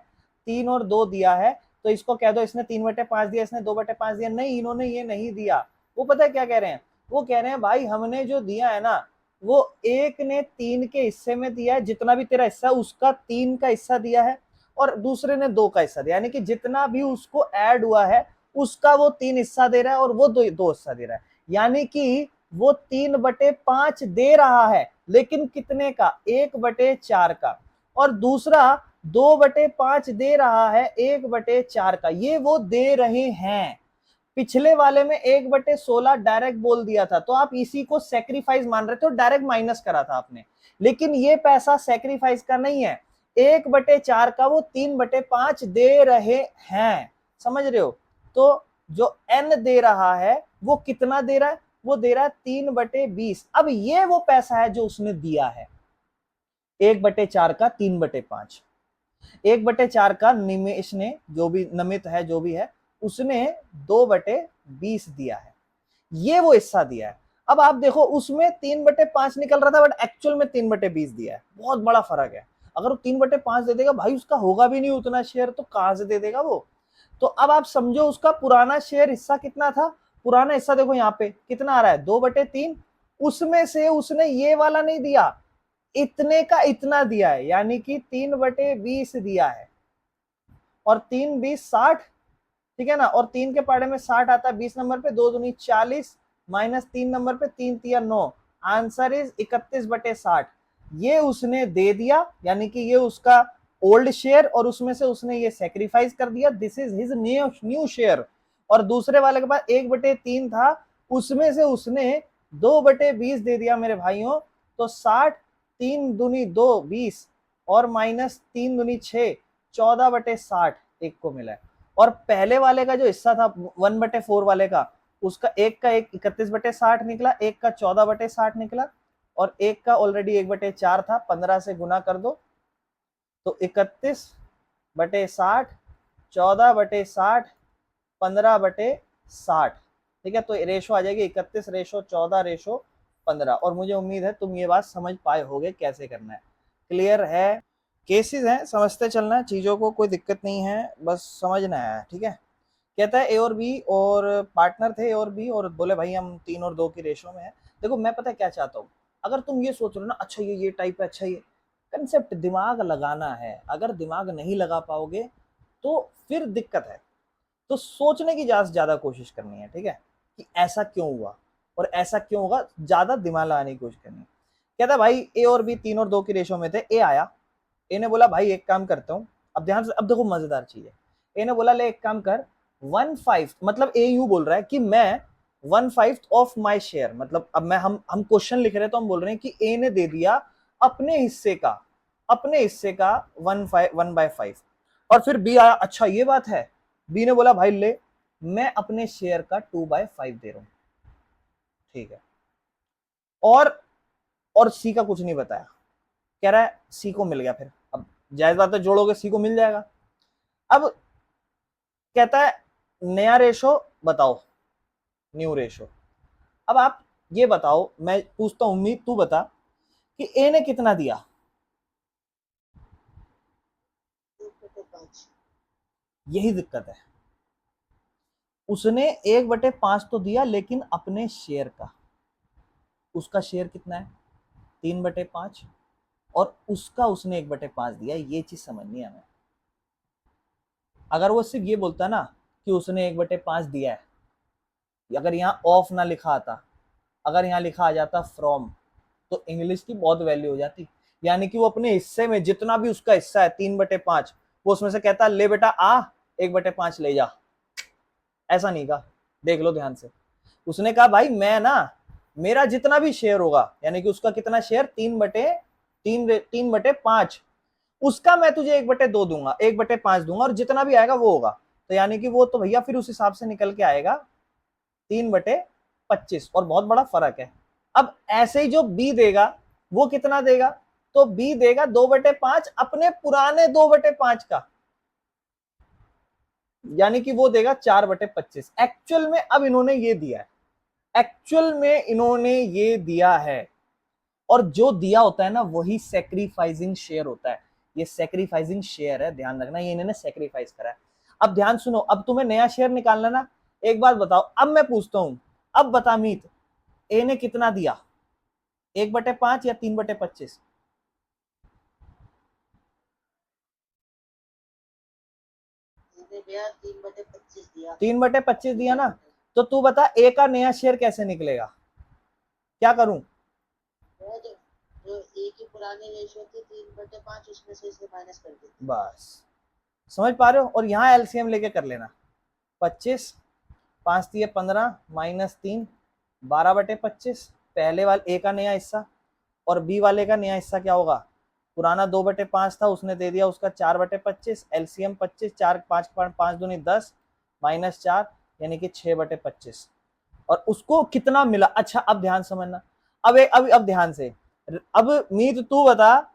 3 और 2 दिया है, तो इसको कह दो इसने 3/5 दिया, इसने 2/5 दिया, नहीं इन्होंने ये नहीं दिया। वो पता है क्या कह रहे हैं, वो कह रहे हैं भाई हमने जो दिया है ना वो एक ने 3 के हिस्से में दिया है, जितना भी तेरा हिस्सा उसका 3 का हिस्सा दिया है, और दूसरे ने 2 का हिस्सा दिया, यानी कि जितना भी उसको ऐड हुआ है उसका वो 3 हिस्सा दे रहा है और वो 2 हिस्सा दे रहा है, यानी कि वो 3/5 दे रहा है, लेकिन कितने का, 1/4 का, और दूसरा 2/5 दे रहा है 1/4 का, ये वो दे रहे हैं। पिछले वाले में 1/16 डायरेक्ट बोल दिया था, तो आप इसी को सेक्रीफाइस मान रहे थे और डायरेक्ट माइनस करा था आपने, लेकिन ये पैसा सेक्रीफाइस का नहीं है, 1/4 का वो 3/5 दे रहे हैं, समझ रहे हो। तो जो n दे रहा है वो कितना दे रहा है, वो दे रहा है 3/20। अब ये वो पैसा है जो उसने दिया है, 1/4 का 3/5, 1/4 का निमेश ने, जो भी नमित है जो भी है, उसने 2/20 दिया है, ये वो हिस्सा दिया है। अब आप देखो उसमें 3/5 निकल रहा था बट एक्चुअल में 3/20 दिया है, बहुत बड़ा फर्क है। अगर वो 3/5 दे देगा भाई उसका होगा भी नहीं उतना शेयर, तो कहां से दे देगा वो। तो अब आप समझो उसका पुराना शेयर हिस्सा कितना था, पुराना हिस्सा देखो यहाँ पे कितना आ रहा है 2/3, उसमें से उसने ये वाला नहीं दिया, इतने का इतना दिया है, यानी कि 3/20 दिया है, और 3×20 = 60, ठीक है ना, और 3 के पाड़े में 60 आता है 20 नंबर पे, 2 दूनी 40 माइनस 3 नंबर पे 3×3 = 9, आंसर इज 31/60। ये उसने दे दिया, यानी कि ये उसका ओल्ड शेयर और उसमें से उसने ये सेक्रीफाइस कर दिया, this is his new share. और दूसरे वाले के पास 1/3 था, उसमें से उसने 2/20 दे दिया मेरे भाइयों, तो 60, 3 दूनी 2 20 और माइनस 3 दूनी 6, 14/60 एक को मिला है। और पहले वाले का जो हिस्सा था 1/4 वाले का, उसका एक का 31/60 निकला, एक का 14/60 निकला, और एक का ऑलरेडी 1/4 था, 15 से गुना कर दो तो 31/60, 14/60, 15/60। ठीक है, तो रेशो आ जाएगी 31:14:15। और मुझे उम्मीद है तुम ये बात समझ पाए होगे कैसे करना है। क्लियर है? केसेस हैं, समझते चलना है चीजों को, कोई दिक्कत नहीं है, बस समझना है। ठीक है, कहता है ए और बी और पार्टनर थे, ए और बी, और बोले भाई हम 3 और 2 की रेशो में है। देखो मैं पता है क्या चाहता हूँ, अगर तुम ये सोच रहे हो ना अच्छा ये टाइप है, अच्छा ये कंसेप्ट दिमाग लगाना है, अगर दिमाग नहीं लगा पाओगे तो फिर दिक्कत है। तो सोचने की ज्यादा कोशिश करनी है। ठीक है, कि ऐसा क्यों हुआ और ऐसा क्यों होगा, ज्यादा दिमाग लगाने की कोशिश करनी है। कहता है भाई ए और बी 3 और 2 की रेशो में थे, ए आया, ए ने बोला भाई एक काम करता हूँ, अब ध्यान से, अब देखो मजेदार चीज है, ए ने बोला ले एक काम कर 1/5, मतलब ए यू बोल रहा है कि मैं 1/5 ऑफ माई शेयर, मतलब अब मैं हम क्वेश्चन लिख रहे हैं तो हम बोल रहे हैं कि ए ने दे दिया अपने हिस्से का 1/5। और फिर बी आया, अच्छा ये बात है, बी ने बोला भाई ले मैं अपने शेयर का 2/5 दे रहा हूं। ठीक है, और सी का कुछ नहीं बताया, कह रहा है सी को मिल गया। फिर अब जायज बात है, जोड़ोगे सी को मिल जाएगा। अब कहता है नया रेशो बताओ, न्यू रेशो। अब आप ये बताओ, मैं पूछता हूं उम्मीद तू बता कि ए ने कितना दिया। 2/5। यही दिक्कत है, उसने 1/5 तो दिया लेकिन अपने शेयर का, उसका शेयर कितना है 3/5, और उसका उसने 1/5 दिया। ये चीज समझनी है हमें। अगर वो सिर्फ ये बोलता ना कि उसने 1/5 दिया है, अगर यहाँ ऑफ ना लिखा आता, अगर यहाँ लिखा आ जाता फ्रॉम, तो इंग्लिश की बहुत वैल्यू हो जाती। यानी कि वो अपने हिस्से में जितना भी उसका हिस्सा है 3/5, वो उसमें से कहता ले बेटा आ 1/5 ले जा। ऐसा नहीं कहा, देख लो ध्यान से, उसने कहा भाई मैं ना, मेरा जितना भी शेयर होगा, यानी कि उसका कितना शेयर 3/5, उसका मैं तुझे 1/2 दूंगा, 1/5 दूंगा, और जितना भी आएगा वो होगा। तो यानी कि वो तो भैया फिर उस हिसाब से निकल के आएगा 3/25, और बहुत बड़ा फर्क है। अब ऐसे ही जो बी देगा वो कितना देगा, तो बी देगा 2/5 अपने पुराने 2/5 का, यानी कि वो देगा 4/25। एक्चुअल में अब इन्होंने ये दिया है, एक्चुअल में इन्होंने ये दिया है, और जो दिया होता है ना वही सेक्रीफाइसिंग शेयर होता है। ये सेक्रीफाइसिंग शेयर है, ध्यान रखना, ये इन्होंने सेक्रीफाइस करा है। अब ध्यान सुनो, अब तुम्हें नया शेयर निकालना ना, एक बात बताओ, अब मैं पूछता हूं, अब बता मीत, ए ने कितना दिया 1/5 या 3/25? भैया 3/25 दिया। 3/25 दिया ना, तो तू बता ए का नया शेयर कैसे निकलेगा, क्या करूं? वो जो ए की पुरानी रेशो थी 3/5, उसमें से इसे माइनस कर देते। बस समझ पा रहे हो, और यहां एलसीएम लेके कर लेना, 25, 5 दिए 15 माइनस 3, 12/25, पहले वाले ए का नया हिस्सा, और बी वाले का नया हिस्सा क्या होगा, पुराना 2/5 था, उसने दे दिया उसका 4/25, एलसीएम 25, 4 5 5 दूनी 10 -4, यानी कि 6/25। और उसको कितना मिला, अच्छा अब ध्यान समझना, अब ध्यान से, अब मीत तू बता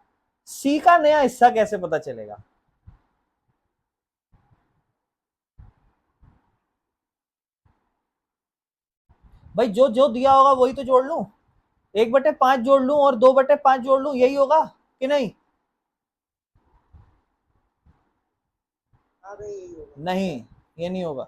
सी का नया हिस्सा कैसे पता चलेगा? भाई जो जो दिया होगा वही तो जोड़ लूं, 1/5 जोड़ लूं और 2/5 जोड़ लूं, यही होगा कि नहीं? हाँ भाई यही होगा। नहीं, ये नहीं होगा।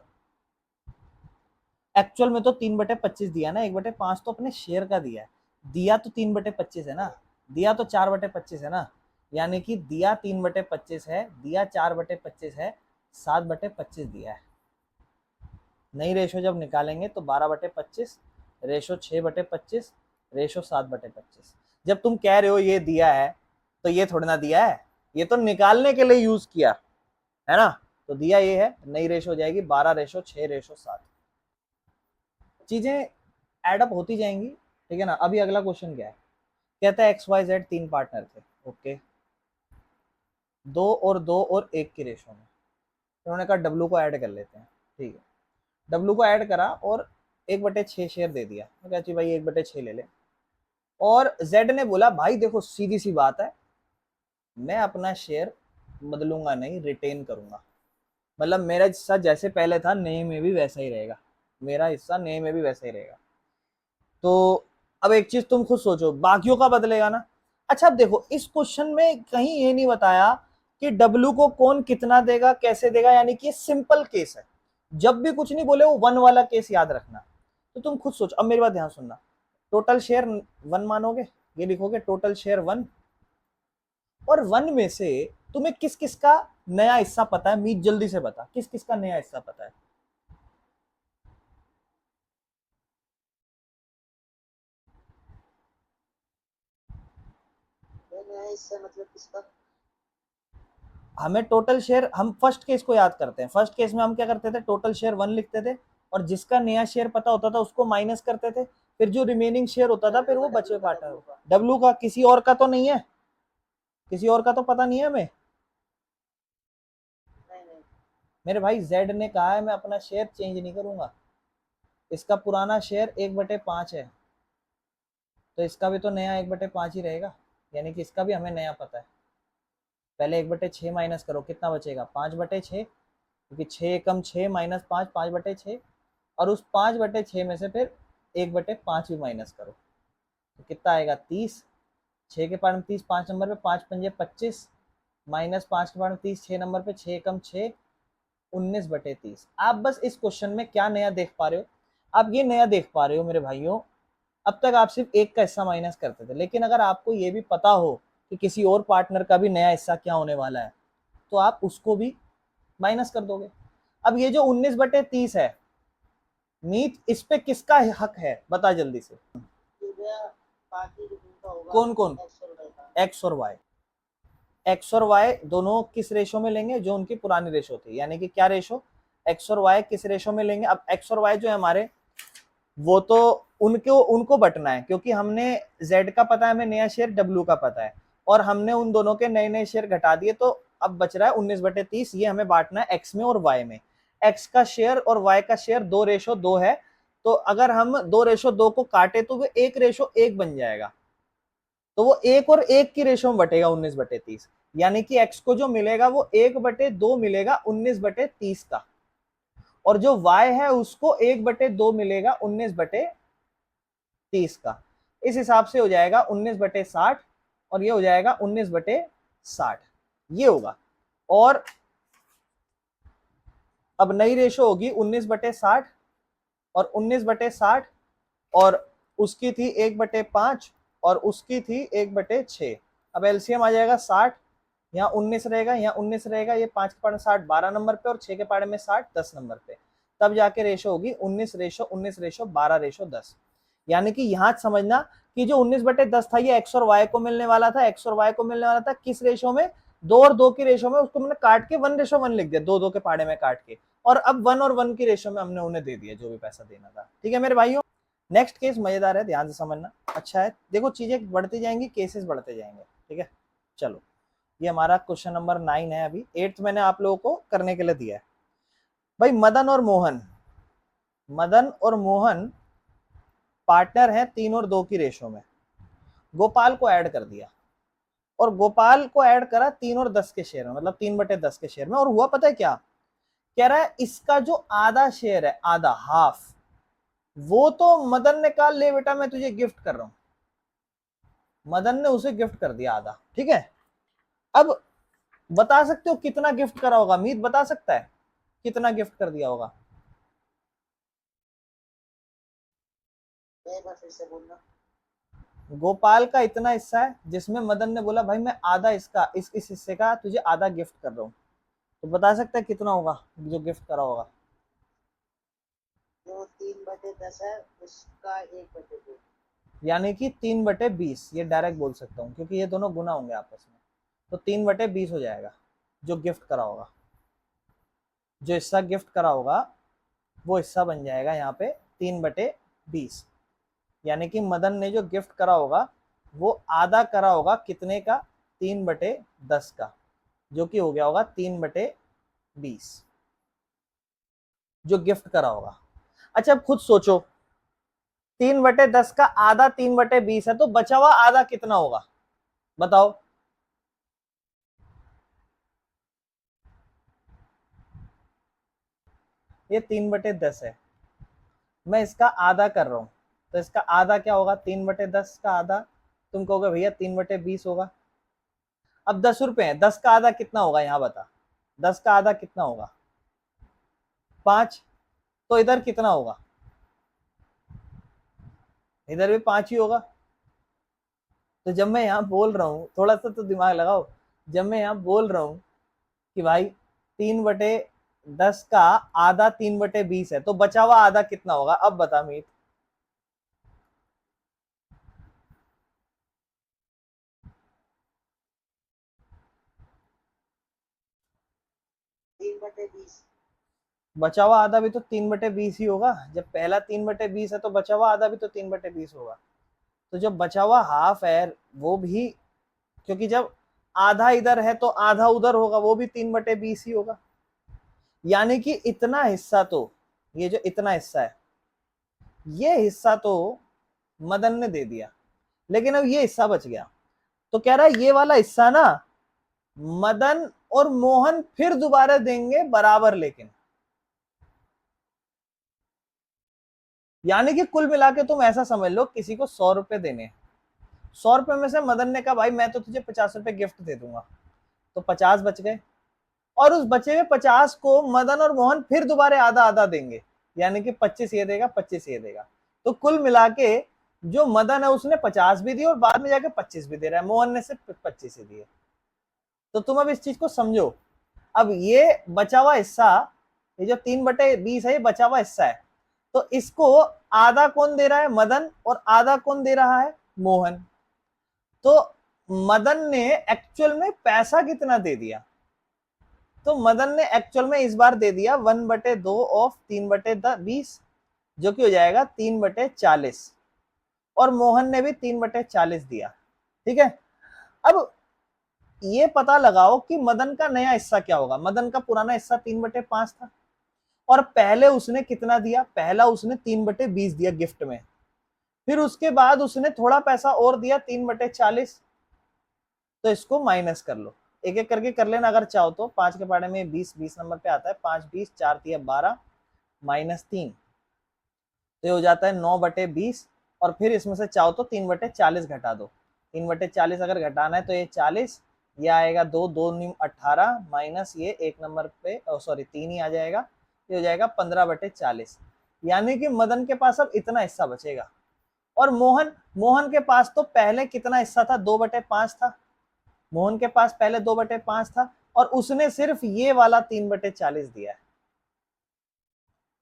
एक्चुअल में तो 3/25 दिया ना, 1/5 तो अपने शेयर का दिया है, दिया तो 3/25 है ना, दिया तो 4/25 है ना, यानी कि दिया 3/25 है, दिया 4/25 है, 7/25 दिया है। नई रेशो जब निकालेंगे तो 12/25, रेशो 6/25, रेशो 7/25। जब तुम कह रहे हो ये दिया है, तो ये थोड़ी ना दिया है, ये तो निकालने के लिए यूज किया है ना, तो दिया ये है, नई रेशो हो जाएगी 12/6/7। चीजें एडअप होती जाएंगी। ठीक है ना, अभी अगला क्वेश्चन क्या है, कहता है XYZ 3 पार्टनर थे, ओके, 2 और 1 की रेशो में, उन्होंने कहा डब्लू को ऐड कर लेते हैं। ठीक है, डब्लू को ऐड करा और 1/6 शेयर दे दिया, मैं कहती भाई 1/6 ले ले। और जेड ने बोला भाई देखो सीधी सी बात है, मैं अपना शेयर बदलूंगा नहीं, रिटेन करूंगा, मतलब मेरा हिस्सा जैसे पहले था नए में भी वैसा ही रहेगा, मेरा हिस्सा नए में भी वैसा ही रहेगा। तो अब एक चीज तुम खुद सोचो, बाकियों का बदलेगा ना। अच्छा अब देखो इस क्वेश्चन में कहीं ये नहीं बताया कि डब्ल्यू को कौन कितना देगा कैसे देगा, यानी कि सिंपल केस है, जब भी कुछ नहीं बोले वो वन वाला केस याद रखना। तो तुम खुद सोचो, अब मेरी बात ध्यान सुनना, टोटल शेयर वन मानोगे, ये लिखोगे टोटल शेयर वन, और वन में से तुम्हें किस किस का नया हिस्सा पता है, मीत जल्दी से बता किस किस का नया हिस्सा पता है। मैंने इससे मतलब किसका? हमें टोटल शेयर, हम फर्स्ट केस को याद करते हैं, फर्स्ट केस में हम क्या करते थे, टोटल शेयर वन लिखते थे, और जिसका नया शेयर पता होता था उसको माइनस करते थे, फिर जो रिमेनिंग शेयर होता था फिर वो बचे पार्टनर। डब्ल्यू का किसी और का तो नहीं है, किसी और का तो पता नहीं है हमें। नहीं। मेरे भाई जेड ने कहा है मैं अपना शेयर चेंज नहीं करूंगा, इसका पुराना शेयर 1/5 है, तो इसका भी तो नया 1/5 ही रहेगा, यानी कि इसका भी हमें नया पता है। पहले 1/6 माइनस करो, कितना बचेगा 5/6, क्योंकि 6 कम 6 माइनस 5, 5/6, और उस 5/6 में से फिर 1/5 भी माइनस करो, तो कितना आएगा 30। 6 के पार में 30, 5 नंबर पे 5 पंजे 25, माइनस 5 के पार में 30, 6 नंबर पे 6 कम 6, 19/30। आप बस इस क्वेश्चन में क्या नया देख पा रहे हो, आप ये नया देख पा रहे हो मेरे भाइयों, अब तक आप सिर्फ एक का हिस्सा माइनस करते थे, लेकिन अगर आपको ये भी पता हो कि किसी और पार्टनर का भी नया हिस्सा क्या होने वाला है, तो आप उसको भी माइनस कर दोगे। अब ये जो 19/30 है, मीत इस पे किसका हक है बता जल्दी से। बाकी का होगा कौन कौन? एक्स और वाई। एक्स और वाई दोनों किस रेशो में लेंगे, जो उनकी पुरानी रेशो थी, यानी कि क्या रेशो, एक्स और वाई किस रेशो में लेंगे। अब एक्स और वाई जो है हमारे, वो तो उनको उनको बटना है, क्योंकि हमने जेड का पता है, हमें नया शेयर डब्ल्यू का पता है, और हमने उन दोनों के नए नए शेयर घटा दिए, तो अब बच रहा है 19/30, ये हमें बांटना है एक्स में और वाई में। एक्स का शेयर और वाई का शेयर 2:2 है, तो अगर हम 2:2 को काटे तो वो 1:1 बन जाएगा, तो वो 1 और 1 की रेशो में बटेगा 19/30, यानी कि एक्स को जो मिलेगा वो 1/2 मिलेगा 19/30 का, और जो y है उसको 1/2 मिलेगा 19/30 का। इस हिसाब से हो जाएगा 19/60, और ये हो जाएगा 19/60, ये होगा। और अब नई रेशो होगी 19/60, और 19/60, और उसकी थी 1/5, और उसकी थी 1/6। अब एलसीएम आ जाएगा 60, यहाँ 19 रहेगा, यहाँ 19 रहेगा, ये 5 के पारे में 60 12 नंबर पे, और 6 के पारे में 60 10 नंबर पे, तब जाके रेशो होगी 19:19:12:10। यानी कि यहाँ समझना कि जो 19/10 था ये एक्स और वाई को मिलने वाला था, एक्स और वाई को मिलने वाला था किस रेशो में, 2 और 2 की रेशो में, उसको मैंने काट के 1:1 लिख दिया, 2 2 के पाड़े में काट के, और अब 1 और 1 की रेशो में हमने उन्हें दे दिया जो भी पैसा देना था। ठीक है मेरे भाइयों, नेक्स्ट केस मजेदार है, ध्यान से समझना, अच्छा है, देखो चीजें बढ़ती जाएंगी, केसेस बढ़ते जाएंगे। ठीक है, चलो ये हमारा क्वेश्चन नंबर 9 है, अभी 8th मैंने आप लोगों को करने के लिए दिया है। भाई मदन और मोहन, मदन और मोहन पार्टनर हैं 3 और 2 की रेशो में, गोपाल को ऐड कर दिया, और गोपाल को ऐड करा 3 और 10 के शेयर में, मतलब 3/10 के शेयर में, और हुआ पता है क्या, कह रहा है इसका जो आधा शेयर है, आधा हाफ, वो तो मदन ने कहा ले बेटा मैं तुझे गिफ्ट कर रहा हूं, मदन ने उसे गिफ्ट कर दिया आधा। ठीक है, अब बता सकते हो कितना गिफ्ट करा होगा, मीत बता सकता है कितना गिफ्ट कर दिया होगा। फिर से बोलना। गोपाल का इतना हिस्सा है जिसमें मदन ने बोला भाई मैं आधा इसका इस हिस्से का तुझे आधा गिफ्ट कर रहा हूं, तो बता सकता है कितना होगा जो गिफ्ट करा होगा। जो 3/10 है उसका 1/2। यानी कि 3/20, ये डायरेक्ट बोल सकता हूँ क्योंकि ये दोनों गुना होंगे आपस में, तो 3/20 हो जाएगा जो गिफ्ट करा होगा, जो हिस्सा गिफ्ट करा होगा वो हिस्सा बन जाएगा यहाँ पे 3/20, यानी कि मदन ने जो गिफ्ट करा होगा वो आधा करा होगा कितने का, 3/10 का, जो कि हो गया होगा 3/20 जो गिफ्ट करा होगा। अच्छा अब खुद सोचो 3/10 का आधा 3/20 है, तो बचा हुआ आधा कितना होगा बताओ। ये 3/10 है, मैं इसका आधा कर रहा हूं, तो इसका आधा क्या होगा, 3/10 का आधा, तुम कहोगे भैया 3/20 होगा। अब 10 रुपए है, 10 का आधा कितना होगा यहां बता, 10 का आधा कितना होगा, 5। तो इधर कितना होगा, इधर भी 5 ही होगा। तो जब मैं यहां बोल रहा हूं, थोड़ा सा तो दिमाग लगाओ, जब मैं यहां बोल रहा हूं कि भाई 3/10 का आधा 3/20 है, तो बचा हुआ आधा कितना होगा, अब बता मीत। 3/20। बचा हुआ आधा भी तो 3/20 ही होगा, जब पहला 3/20 है तो बचा हुआ आधा भी तो 3/20 होगा। तो जब बचा हुआ हाफ है वो भी, क्योंकि जब आधा इधर है तो आधा उधर होगा, वो भी 3/20 ही होगा। यानी कि इतना हिस्सा तो, ये जो इतना हिस्सा है, ये हिस्सा तो मदन ने दे दिया, लेकिन अब ये हिस्सा बच गया। तो कह रहा है ये वाला हिस्सा ना मदन और मोहन फिर दोबारा देंगे बराबर, लेकिन यानी कि कुल मिला के तुम ऐसा समझ लो, किसी को 100 रुपए देने, 100 रुपए में से मदन ने कहा भाई मैं तो तुझे 50 रुपए गिफ्ट दे दूंगा, तो 50 बच गए, और उस बचे हुए 50 को मदन और मोहन फिर दोबारा आधा आधा देंगे, यानी कि 25 ये देगा 25 ये देगा। तो कुल मिला के जो मदन है उसने 50 भी दिए और बाद में जाके 25 भी दे रहा है, मोहन ने सिर्फ 25 ही दिए। तो तुम अब इस चीज को समझो। अब ये बचा हुआ हिस्सा, ये जो 3/20 है, ये बचा हुआ हिस्सा है, तो इसको आधा कौन दे रहा है, मदन, और आधा कौन दे रहा है, मोहन। तो मदन ने एक्चुअल में पैसा कितना दे दिया, तो मदन ने एक्चुअल में इस बार दे दिया 1/2 ऑफ 3/20, जो कि हो जाएगा 3/40, और मोहन ने भी 3/40 दिया। ठीक है, अब ये पता लगाओ कि मदन का नया हिस्सा क्या होगा। मदन का पुराना हिस्सा 3/5 था, और पहले उसने कितना दिया, पहला उसने 3/20 दिया गिफ्ट में, फिर उसके बाद उसने थोड़ा पैसा और दिया 3/40। तो इसको माइनस कर लो, एक एक करके कर लेना अगर चाहो तो। 5 के पहाड़े में 20 20 नंबर पे आता है, 5 20 4 3 12 -3, तो ये हो जाता है 9/20। और फिर इसमें से चाहो तो 3/40 घटा दो, 3/40 अगर घटाना है तो ये 40, ये आएगा 2 2 नीम 18 माइनस ये एक नंबर पे सॉरी 3 ही आ जाएगा, ये हो जाएगा 15/40। यानी कि मदन के पास अब इतना हिस्सा बचेगा। और मोहन, मोहन के पास तो पहले कितना हिस्सा था, 2/5 था। मोहन के पास पहले 2/5 था, और उसने सिर्फ ये वाला 3/40 दिया है।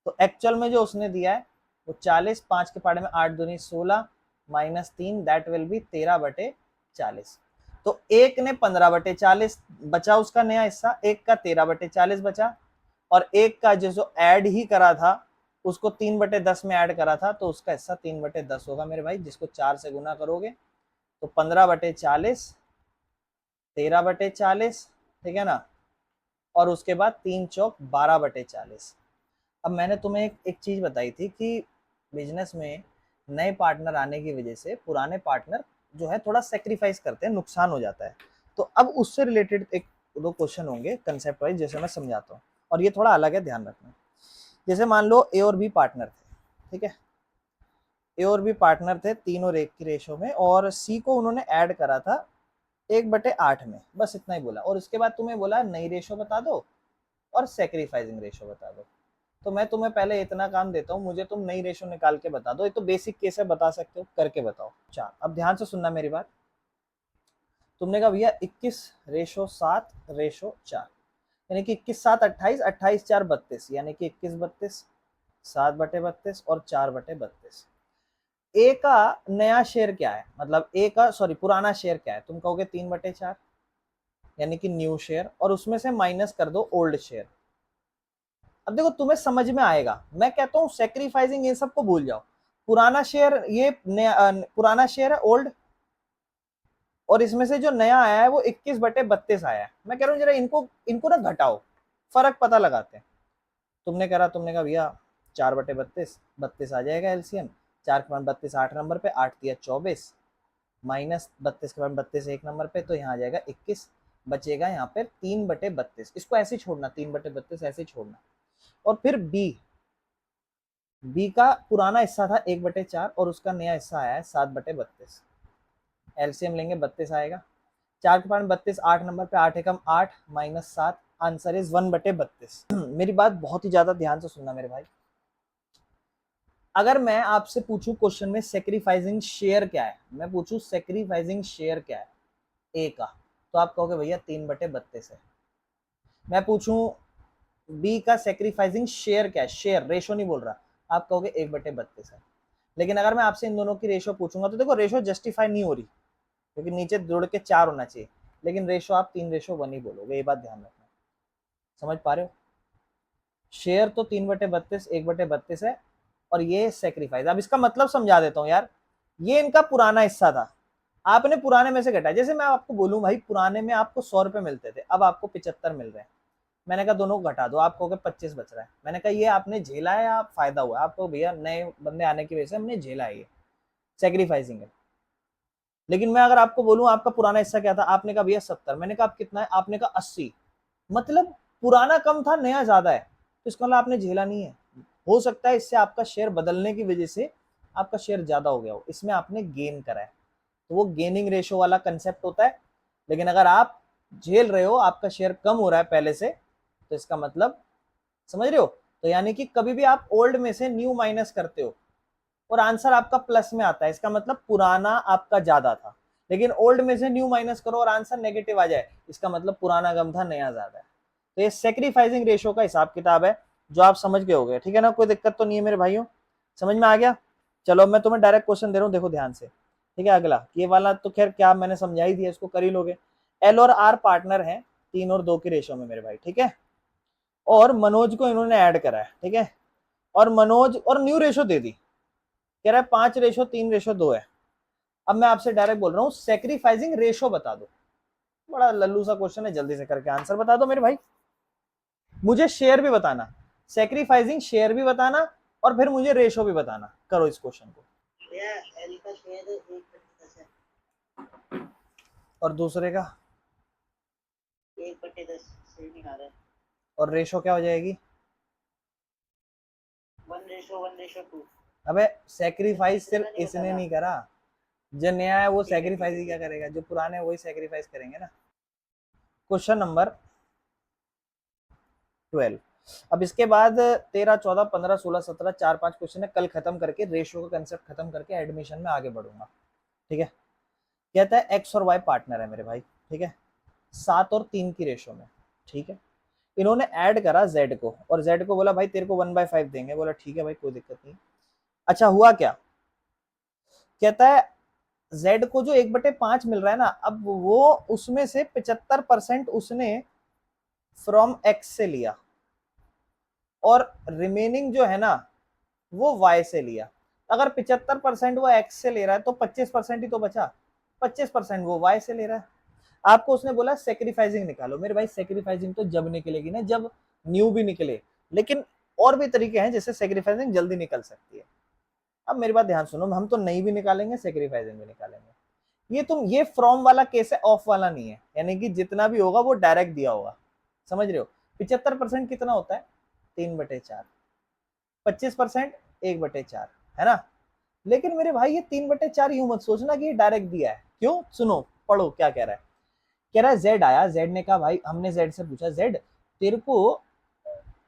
तो एक्चुअल में जो उसने दिया है वो 40, 5 के पहाड़े में 8 दूनी 16 -3, दैट विल बी 13/40। तो एक ने 15/40 बचा उसका नया हिस्सा, एक का 13/40 बचा, और एक का जो ऐड ही करा था उसको 3/10 में ऐड करा था, तो उसका हिस्सा 3/10 होगा मेरे भाई, जिसको 4 से गुना करोगे तो 15/40, 13/40, ठीक है ना, और उसके बाद 3 चौक 12/40। अब मैंने तुम्हें एक चीज बताई थी कि बिजनेस में नए पार्टनर आने की वजह से पुराने पार्टनर जो है थोड़ा सेक्रीफाइस करते हैं, नुकसान हो जाता है। तो अब उससे रिलेटेड एक दो क्वेश्चन होंगे कंसेप्ट वाइज, जैसे मैं समझाता हूँ, और ये थोड़ा अलग है, ध्यान रखना। जैसे मान लो ए और बी पार्टनर थे, ठीक है, ए और बी पार्टनर थे, 3 और 1 की रेशो में, और सी को उन्होंने ऐड करा था 1/8 में, बस इतना ही बोला, और उसके बाद तुम्हें बोला नई रेशो बता दो और सेक्रीफाइसिंग रेशो बता दो। तो मैं तुम्हें पहले इतना काम देता हूँ, मुझे तुम नई रेशो निकाल के बता दो, ये तो बेसिक केस है, बता सकते हो, करके बताओ। अच्छा अब ध्यान से सुनना मेरी बात। तुमने कहा भैया 21:7:4, यानी कि 21/7 = 28, 28/4 = 32, यानी कि 21/32, 7/32 और 4/32। ए का नया शेयर क्या है, मतलब ए का सॉरी पुराना शेयर क्या है, तुम कहोगे 3/4, यानी कि न्यू शेयर, और उसमें से माइनस कर दो ओल्ड शेयर। अब देखो तुम्हें समझ में आएगा, मैं कहता हूँ सेक्रीफाइसिंग ये सबको भूल जाओ। पुराना शेयर ये पुराना शेयर है ओल्ड, और इसमें से जो नया आया है वो 21/32 आया है। मैं कह रहा हूँ जरा इनको इनको ना घटाओ, फर्क पता लगाते हैं। तुमने कहा भैया 4/32, 32 आ जाएगा एलसीएम, 4 के बाद 32 8 नंबर पे, 8 दिया 24, माइनस 32 के बाद 32 1 नंबर पे, तो यहाँ आ जाएगा 21, बचेगा यहाँ पे 3/32। इसको ऐसे ही छोड़ना, 3/32 ऐसे ही छोड़ना। और फिर बी का पुराना हिस्सा था 1/4 और उसका नया हिस्सा आया है 7/32। एलसीएम लेंगे 32 आएगा, 4 के पास 32, 8 नंबर पे, 8 एकम 8 माइनस 7, आंसर इज 1/32। मेरी बात बहुत ही ज्यादा ध्यान से सुनना मेरे भाई। अगर मैं आपसे पूछूं क्वेश्चन में सेक्रीफाइसिंग शेयर क्या है, मैं पूछूं सेक्रीफाइसिंग शेयर क्या है ए का, तो आप कहोगे भैया 3/32 है। मैं पूछूं बी का सेक्रीफाइसिंग शेयर क्या है, शेयर रेशो नहीं बोल रहा, आप कहोगे 1/32 है। लेकिन अगर मैं आपसे इन दोनों की रेशो पूछूंगा तो देखो रेशो जस्टिफाई नहीं हो रही, क्योंकि नीचे जुड़ के 4 होना चाहिए, लेकिन रेशो आप 3:1 ही बोलोगे, ये बात ध्यान रखना। समझ पा रहे हो? शेयर तो 3/32 1/32 है, और ये सेक्रीफाइस। अब इसका मतलब समझा देता हूँ यार, ये इनका पुराना हिस्सा था, आपने पुराने में से घटाया। जैसे मैं आपको बोलूं भाई पुराने में आपको 100 रुपए मिलते थे, अब आपको 75 मिल रहे हैं, मैंने कहा दोनों को घटा दो, आप कहोगे 25 बच रहा है। मैंने कहा ये आपने झेला है या फायदा हुआ? आपको भैया नए बंदे आने की वजह से हमने झेला है, ये सेक्रीफाइसिंग है। लेकिन मैं अगर आपको बोलूं आपका पुराना हिस्सा क्या था, आपने कहा भैया 70, मैंने कहा आप कितना है, आपने कहा 80, मतलब पुराना कम था नया ज्यादा है, तो इसका मतलब आपने झेला नहीं है। हो सकता है इससे आपका शेयर बदलने की वजह से आपका शेयर ज्यादा हो गया हो, इसमें आपने गेन करा है, तो वो गेनिंग रेशो वाला कंसेप्ट होता है। लेकिन अगर आप झेल रहे हो, आपका शेयर कम हो रहा है पहले से, तो इसका मतलब समझ रहे हो? तो यानी कि कभी भी आप ओल्ड में से न्यू माइनस करते हो और आंसर आपका प्लस में आता है, इसका मतलब पुराना आपका ज्यादा था। लेकिन ओल्ड में से न्यू माइनस करो और आंसर नेगेटिव आ जाए, इसका मतलब पुराना कम था नया ज्यादा है। तो ये सेक्रीफाइसिंग रेशो का हिसाब किताब है, जो आप समझ गए होगे, ठीक है ना? कोई दिक्कत तो नहीं है मेरे भाइयों, समझ में आ गया? चलो मैं तुम्हें डायरेक्ट क्वेश्चन दे रहा हूँ, देखो ध्यान से, ठीक है? अगला ये वाला तो खैर क्या मैंने समझा ही दिया, इसको कर ही लोगे। एल और आर पार्टनर है 3 और 2 की रेशो में मेरे भाई, ठीक है? और मनोज को इन्होंने ऐड करा है, ठीक है? और मनोज और न्यू रेशो दे दी, कह रहा है 5:3:2 है। अब मैं आपसे डायरेक्ट बोल रहा हूँ सेक्रीफाइसिंग रेशो बता दो। बड़ा लल्लू सा क्वेश्चन है, जल्दी से करके आंसर बता दो मेरे भाई। मुझे शेयर भी बताना, सेक्रीफाइसिंग शेयर भी बताना, और फिर मुझे रेशो भी बताना। करो इस क्वेश्चन को। एल का शेयर 1/10 है और दूसरे का 1/10 से निकाला है, और रेशो क्या हो जाएगी? 1:1:2। अबे सेक्रीफाइस सिर्फ नहीं इसने बताना। नहीं करा, जो नया है वो ठीक है, सेक्रीफाइस ही ठीक क्या है। करेगा, जो पुराने है वही सेक्रीफाइस करेंगे ना। Question number 12। अब इसके बाद 13 14 15 16 17 4-5 क्वेश्चन है, कल खत्म करके रेशो का कंसेप्ट खत्म करके एडमिशन में आगे बढ़ूंगा, ठीक है? कहता है एक्स और वाई पार्टनर है मेरे भाई, ठीक है? 7 और 3 की रेशो में, ठीक है? इन्होंने ऐड करा जेड को, और जेड को बोला भाई तेरे को 1/5 देंगे, बोला ठीक है भाई कोई दिक्कत नहीं। अच्छा हुआ क्या? कहता है जेड को जो 1/5 मिल रहा है ना, अब वो उसमें से 75% उसने फ्रॉम एक्स से लिया, और रिमेनिंग जो है ना वो वाई से लिया। अगर 75% वो एक्स से ले रहा है तो 25% ही तो बचा, 25% वो वाई से ले रहा है। आपको उसने बोला सेक्रीफाइसिंग निकालो, मेरे भाई सेक्रीफाइसिंग तो जब निकलेगी ना जब न्यू भी निकले, लेकिन और भी तरीके हैं जिससे सेक्रीफाइसिंग जल्दी निकल सकती है। अब मेरी बात ध्यान सुनो, हम तो नई भी निकालेंगे सेक्रीफाइसिंग भी निकालेंगे। ये फ्रॉम वाला केस है, ऑफ वाला नहीं है, यानी कि जितना भी होगा वो डायरेक्ट दिया होगा, समझ रहे हो? 75% कितना होता है? 3/4, 25% 1/4, है ना? लेकिन मेरे भाई ये 3/4 यूं मत सोचना कि ये डायरेक्ट दिया है, क्यों? सुनो पढ़ो क्या कह रहा है। कह रहा है जेड आया, जेड ने कहा भाई, हमने जेड से पूछा जेड तेरे को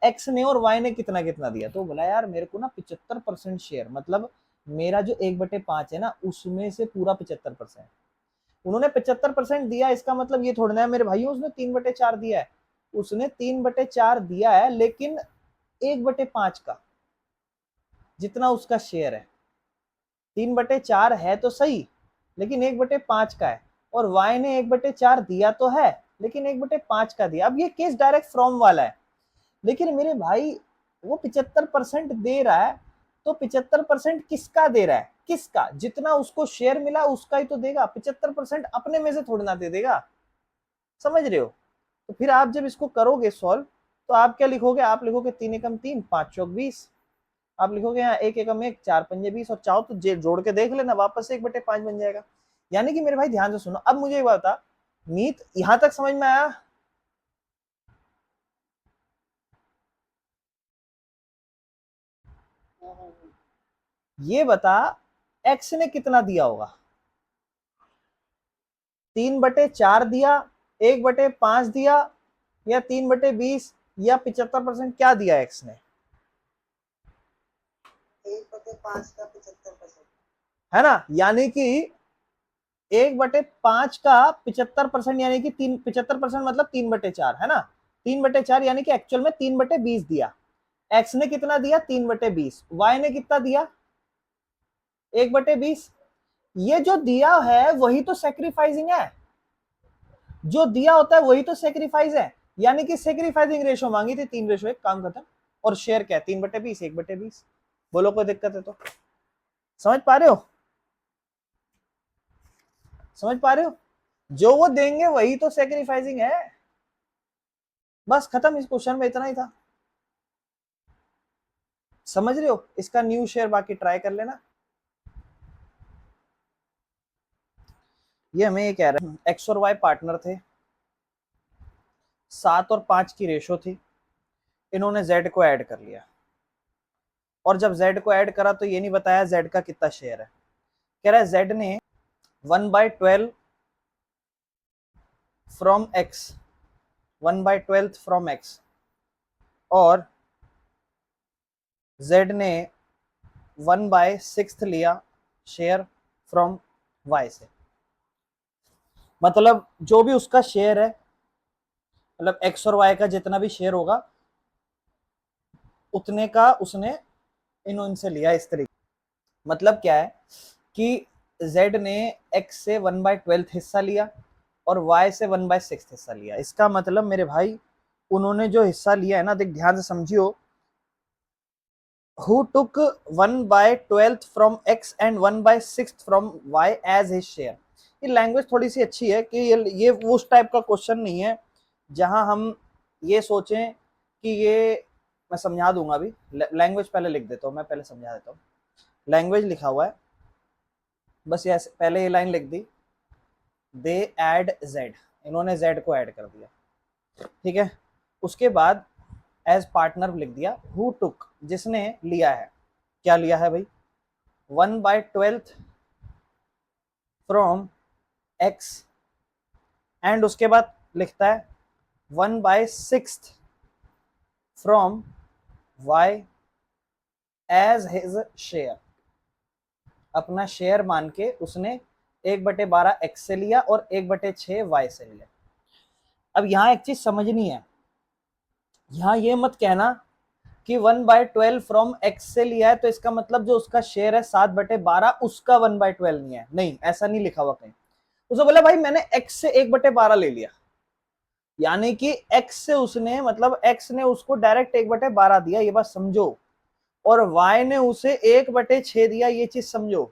एक्स ने और वाई ने कितना कितना दिया, तो बोला यार मेरे को ना 75% शेयर, मतलब मेरा जो 1/5 है ना उसमें से पूरा 75%। उन्होंने 75% दिया, इसका मतलब ये थोड़ा ना है मेरे भाइयों उसने 3/4 दिया है, उसने 3/4 दिया है, लेकिन 1/5 का जितना उसका शेयर है। 3/4 है तो सही, लेकिन 1/5 का है, और वाई ने 1/4 दिया तो है, लेकिन 1/5 का दिया। अब ये केस डायरेक्ट फ्रॉम वाला है, लेकिन मेरे भाई वो 75% दे रहा है, तो 75% किसका दे रहा है? किसका? जितना उसको शेयर मिला उसका ही तो देगा, 75% अपने में से थोड़ी ना दे देगा, समझ रहे हो? तो फिर आप जब इसको करोगे सॉल्व, तो आप क्या लिखोगे? आप लिखोगे 3 एकम 3 5 चौक 20। आप लिखोगे यहाँ 1 एकम 1, 4 पंजे 20, और चाहो तो जोड़ के देख लेना, वापस से 1/5 बन जाएगा। यानी कि मेरे भाई ध्यान से सुनो, अब मुझे एक बात बता, मीत यहां तक समझ में आया? ये बता x ने कितना दिया होगा? 3/4 दिया, 1/5 दिया, या 3/20, या 75% क्या दिया x ने? 1/5 का 75%, है ना, यानी कि 1/5 का 75%, यानी कि 75% मतलब 3/4, है ना। 3/4 यानी कि एक्चुअल में 3/20 दिया। x ने कितना दिया? 3/20। y ने कितना दिया? 1/20। ये जो दिया है वही तो सेक्रीफाइसिंग है, जो दिया होता है वही तो सेक्रीफाइस है। यानी कि सेक्रीफाइसिंग रेशो मांगी थी 3:1, काम खत्म। और शेयर क्या है? 3/20, 1/20। बोलो कोई दिक्कत है तो? समझ पा रहे हो? समझ पा रहे हो? जो वो देंगे वही तो सेक्रीफाइसिंग है। बस खत्म, इस क्वेश्चन में इतना ही था। समझ रहे हो? इसका न्यू शेयर बाकी ट्राई कर लेना। ये हमें ये कह रहा है, एक्स और वाई पार्टनर थे, 7 और 5 की रेशो थी, इन्होंने जेड को ऐड कर लिया, और जब जेड को ऐड करा तो ये नहीं बताया जेड का कितना शेयर है। कह रहा है जेड ने 1/12 फ्रॉम एक्स, 1/12 फ्रॉम एक्स, और जेड ने 1/6 लिया शेयर फ्रॉम वाई से। मतलब जो भी उसका शेयर है, मतलब एक्स और वाई का जितना भी शेयर होगा उतने का उसने इनसे लिया, इस तरीके। मतलब क्या है कि z ने x से 1/12 हिस्सा लिया और y से 1/6 हिस्सा लिया। इसका मतलब मेरे भाई उन्होंने जो हिस्सा लिया है ना, देख ध्यान से समझियो, who took 1/12 from x and 1/6 from y as his share। ये लैंग्वेज थोड़ी सी अच्छी है कि ये उस टाइप का क्वेश्चन नहीं है जहां हम ये सोचें कि ये, मैं समझा दूंगा अभी, लैंग्वेज पहले लिख देता हूँ, मैं पहले समझा देता हूँ। लैंग्वेज लिखा हुआ है, बस ये पहले ये लाइन लिख दी, दे ऐड जेड, इन्होंने जेड को ऐड कर दिया, ठीक है। उसके बाद एज पार्टनर लिख दिया हु टुक, जिसने लिया है, क्या लिया है भाई? 1/12 फ्रॉम एक्स, एंड उसके बाद लिखता है 1/6 from Y as his share. अपना शेयर मान के उसने 1/12 एक्स से लिया और 1/6 वाई से लिया। अब यहां एक चीज समझनी है, यहां ये मत कहना कि 1/12 फ्रॉम एक्स से लिया है तो इसका मतलब जो उसका शेयर है 7/12 उसका 1/12 नहीं है, नहीं ऐसा नहीं लिखा हुआ कहीं। उसने बोला भाई मैंने एक्स से 1/12 ले लिया, यानी कि एक्स से उसने, मतलब एक्स ने उसको डायरेक्ट 1/12 दिया, ये बात समझो, और वाई ने उसे 1/6 दिया, ये चीज समझो।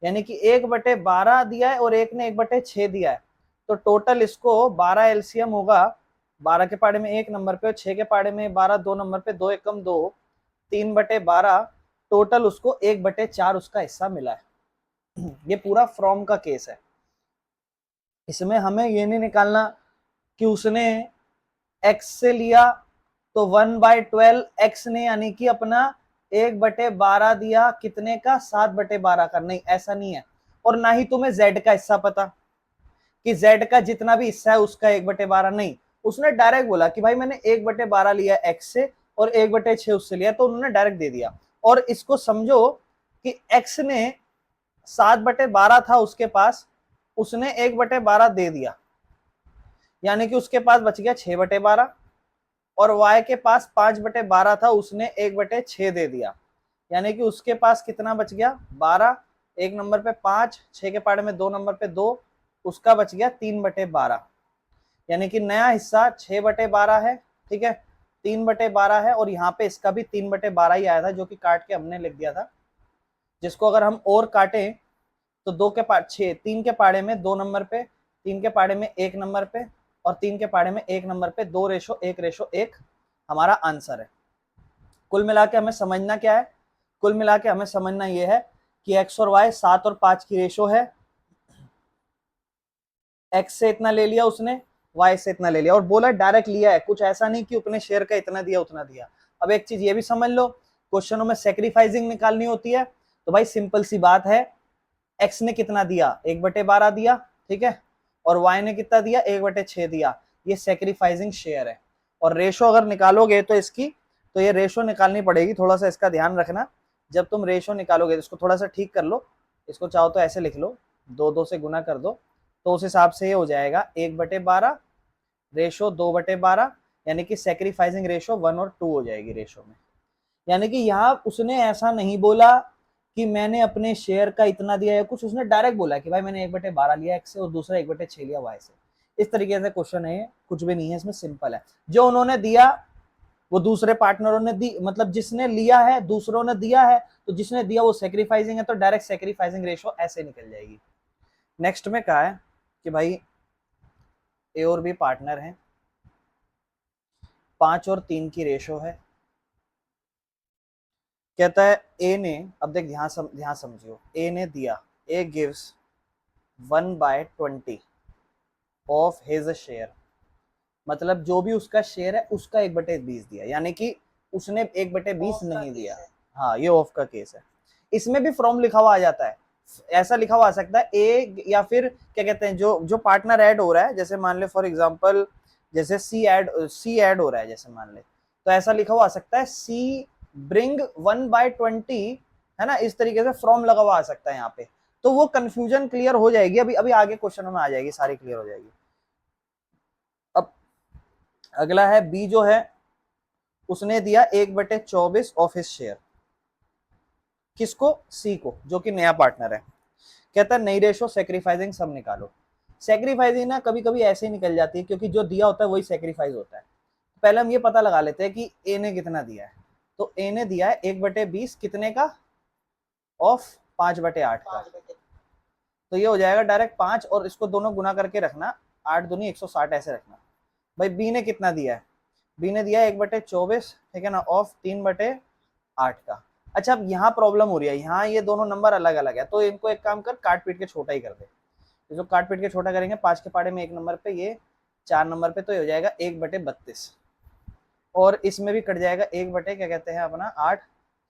यानी कि 1/12 दिया है और एक ने 1/6 दिया है, तो टोटल इसको 12 एलसीएम होगा, 12 के पाड़े में 1 नंबर पे और 6 के पाड़े में 12 2 नंबर पे, 2 एकम 2, 3/12, टोटल उसको 1/4 उसका हिस्सा मिला है। ये पूरा फ्रॉम का केस है। इसमें हमें ये नहीं निकालना कि उसने एक्स से लिया तो 1/12 एक्स ने, यानी कि अपना 1/12 दिया, कितने का? 7/12 का, नहीं ऐसा नहीं है। और ना ही तुम्हें जेड का हिस्सा पता कि जेड का जितना भी हिस्सा है उसका 1/12, नहीं, उसने डायरेक्ट बोला कि भाई मैंने 1/12 लिया एक्स से और 1/6 उससे लिया, तो उन्होंने डायरेक्ट दे दिया। और इसको समझो कि एक्स ने 7/12 था उसके पास, उसने 1/12 दे दिया, यानी कि उसके पास बच गया 6/12, और y के पास 5/12 था, उसने 1/6 दे दिया, यानी कि उसके पास कितना बच गया? 12, 1 नंबर पे 5, 6 के पाड़े में 2 नंबर पे 2, उसका बच गया 3/12, यानी कि नया हिस्सा 6/12 है, ठीक है, 3/12 है, और यहाँ पे इसका भी 3/12 ही आया था जो कि काट के हमने लिख दिया था, जिसको अगर हम और काटें तो 2 के पाड़े 6, 3 के पाड़े में 2 नंबर पे, 3 के पाड़े में 1 नंबर पे, और 3 के पाड़े में 1 नंबर पे, 2:1:1 हमारा आंसर है। कुल मिला के हमें समझना क्या है कुल मिला के हमें समझना ये है कि x और y 7 और 5 की रेशो है, x से इतना ले लिया उसने, y से इतना ले लिया, और बोला डायरेक्ट लिया है, कुछ ऐसा नहीं कि अपने शेयर का इतना दिया उतना दिया। अब एक चीज ये भी समझ लो, क्वेश्चनों में सेक्रीफाइसिंग निकालनी होती है, तो भाई सिंपल सी बात है, x ने कितना दिया 1/12 दिया, ठीक है, और y ने कितना दिया 1/6 दिया, ये सेक्रीफाइसिंग शेयर है। और रेशो अगर निकालोगे तो इसकी, तो ये रेशो निकालनी पड़ेगी, थोड़ा सा इसका ध्यान रखना, जब तुम रेशो निकालोगे तो इसको थोड़ा सा ठीक कर लो, इसको चाहो तो ऐसे लिख लो, 2 से गुना कर दो, तो उस हिसाब से ये हो जाएगा 1/12 रेशो 2/12, यानी कि सेक्रीफाइसिंग रेशो 1 और 2 हो जाएगी रेशो में। यानी कि यहाँ उसने ऐसा नहीं बोला कि मैंने अपने शेयर का इतना दिया है कुछ, उसने डायरेक्ट बोला कि भाई मैंने 1/12 लिया x से और दूसरा 1/6 लिया y से। इस तरीके से क्वेश्चन है, कुछ भी नहीं है इसमें, सिंपल है। जो उन्होंने दिया वो दूसरे पार्टनरों ने दी, मतलब जिसने लिया है दूसरों ने दिया है, तो जिसने दिया वो सेक्रीफाइसिंग है, तो डायरेक्ट सेक्रीफाइसिंग रेशो ऐसे निकल जाएगी। नेक्स्ट में कहा है कि भाई ए और बी पार्टनर हैं, 5 और 3 की रेशो है, कहता है ए ने, अब देख ध्यान समझियो, ए ने दिया, A gives 1/20 of his share, मतलब जो भी उसका शेयर है उसका 1/20 दिया, यानी कि उसने 1/20 नहीं दिया। हाँ, ये ऑफ का केस है। इसमें भी फ्रॉम लिखा हुआ आ जाता है, ऐसा लिखा हुआ आ सकता है ए, या फिर क्या कहते हैं, जो पार्टनर ऐड हो रहा है, जैसे मान ले फॉर एग्जांपल जैसे सी ऐड हो रहा है, जैसे मान ले, तो ऐसा लिखा हुआ आ सकता है सी ब्रिंग 1/20, है ना, इस तरीके से फ्रॉम लगा हुआ आ सकता है यहाँ पे, तो वो कंफ्यूजन क्लियर हो जाएगी, अभी अभी आगे क्वेश्चनों में आ जाएगी, सारी क्लियर हो जाएगी। अब अगला है बी, जो है उसने दिया 1/24 ऑफ हिज शेयर, किसको, सी को, जो कि नया पार्टनर है। कहता है नई रेशो सेक्रीफाइसिंग सब निकालो। सेक्रीफाइसिंग ना कभी कभी ऐसे ही निकल जाती है, क्योंकि जो दिया होता है वही सेक्रीफाइस होता है। पहले हम ये पता लगा लेते हैं कि ए ने कितना दिया है, तो ए ने दिया है 1/20 कितने का, ऑफ 5/8 का, तो ये हो जाएगा डायरेक्ट 5, और इसको दोनों गुना करके रखना, 8 दूनी 160 ऐसे रखना। भाई बी ने कितना दिया है, बी ने दिया 1/24, ठीक है ना, ऑफ 3/8 का। अच्छा, अब यहाँ प्रॉब्लम हो रही है, यहाँ ये दोनों नंबर अलग अलग है, तो इनको एक काम कर, काट पीट के छोटा ही कर दे। जो काट पीट के छोटा करेंगे, 5 के पाड़े में 1 नंबर पे, ये 4 नंबर पे, तो ये हो जाएगा 1/32, और इसमें भी कट जाएगा 1 क्या कहते हैं अपना 8,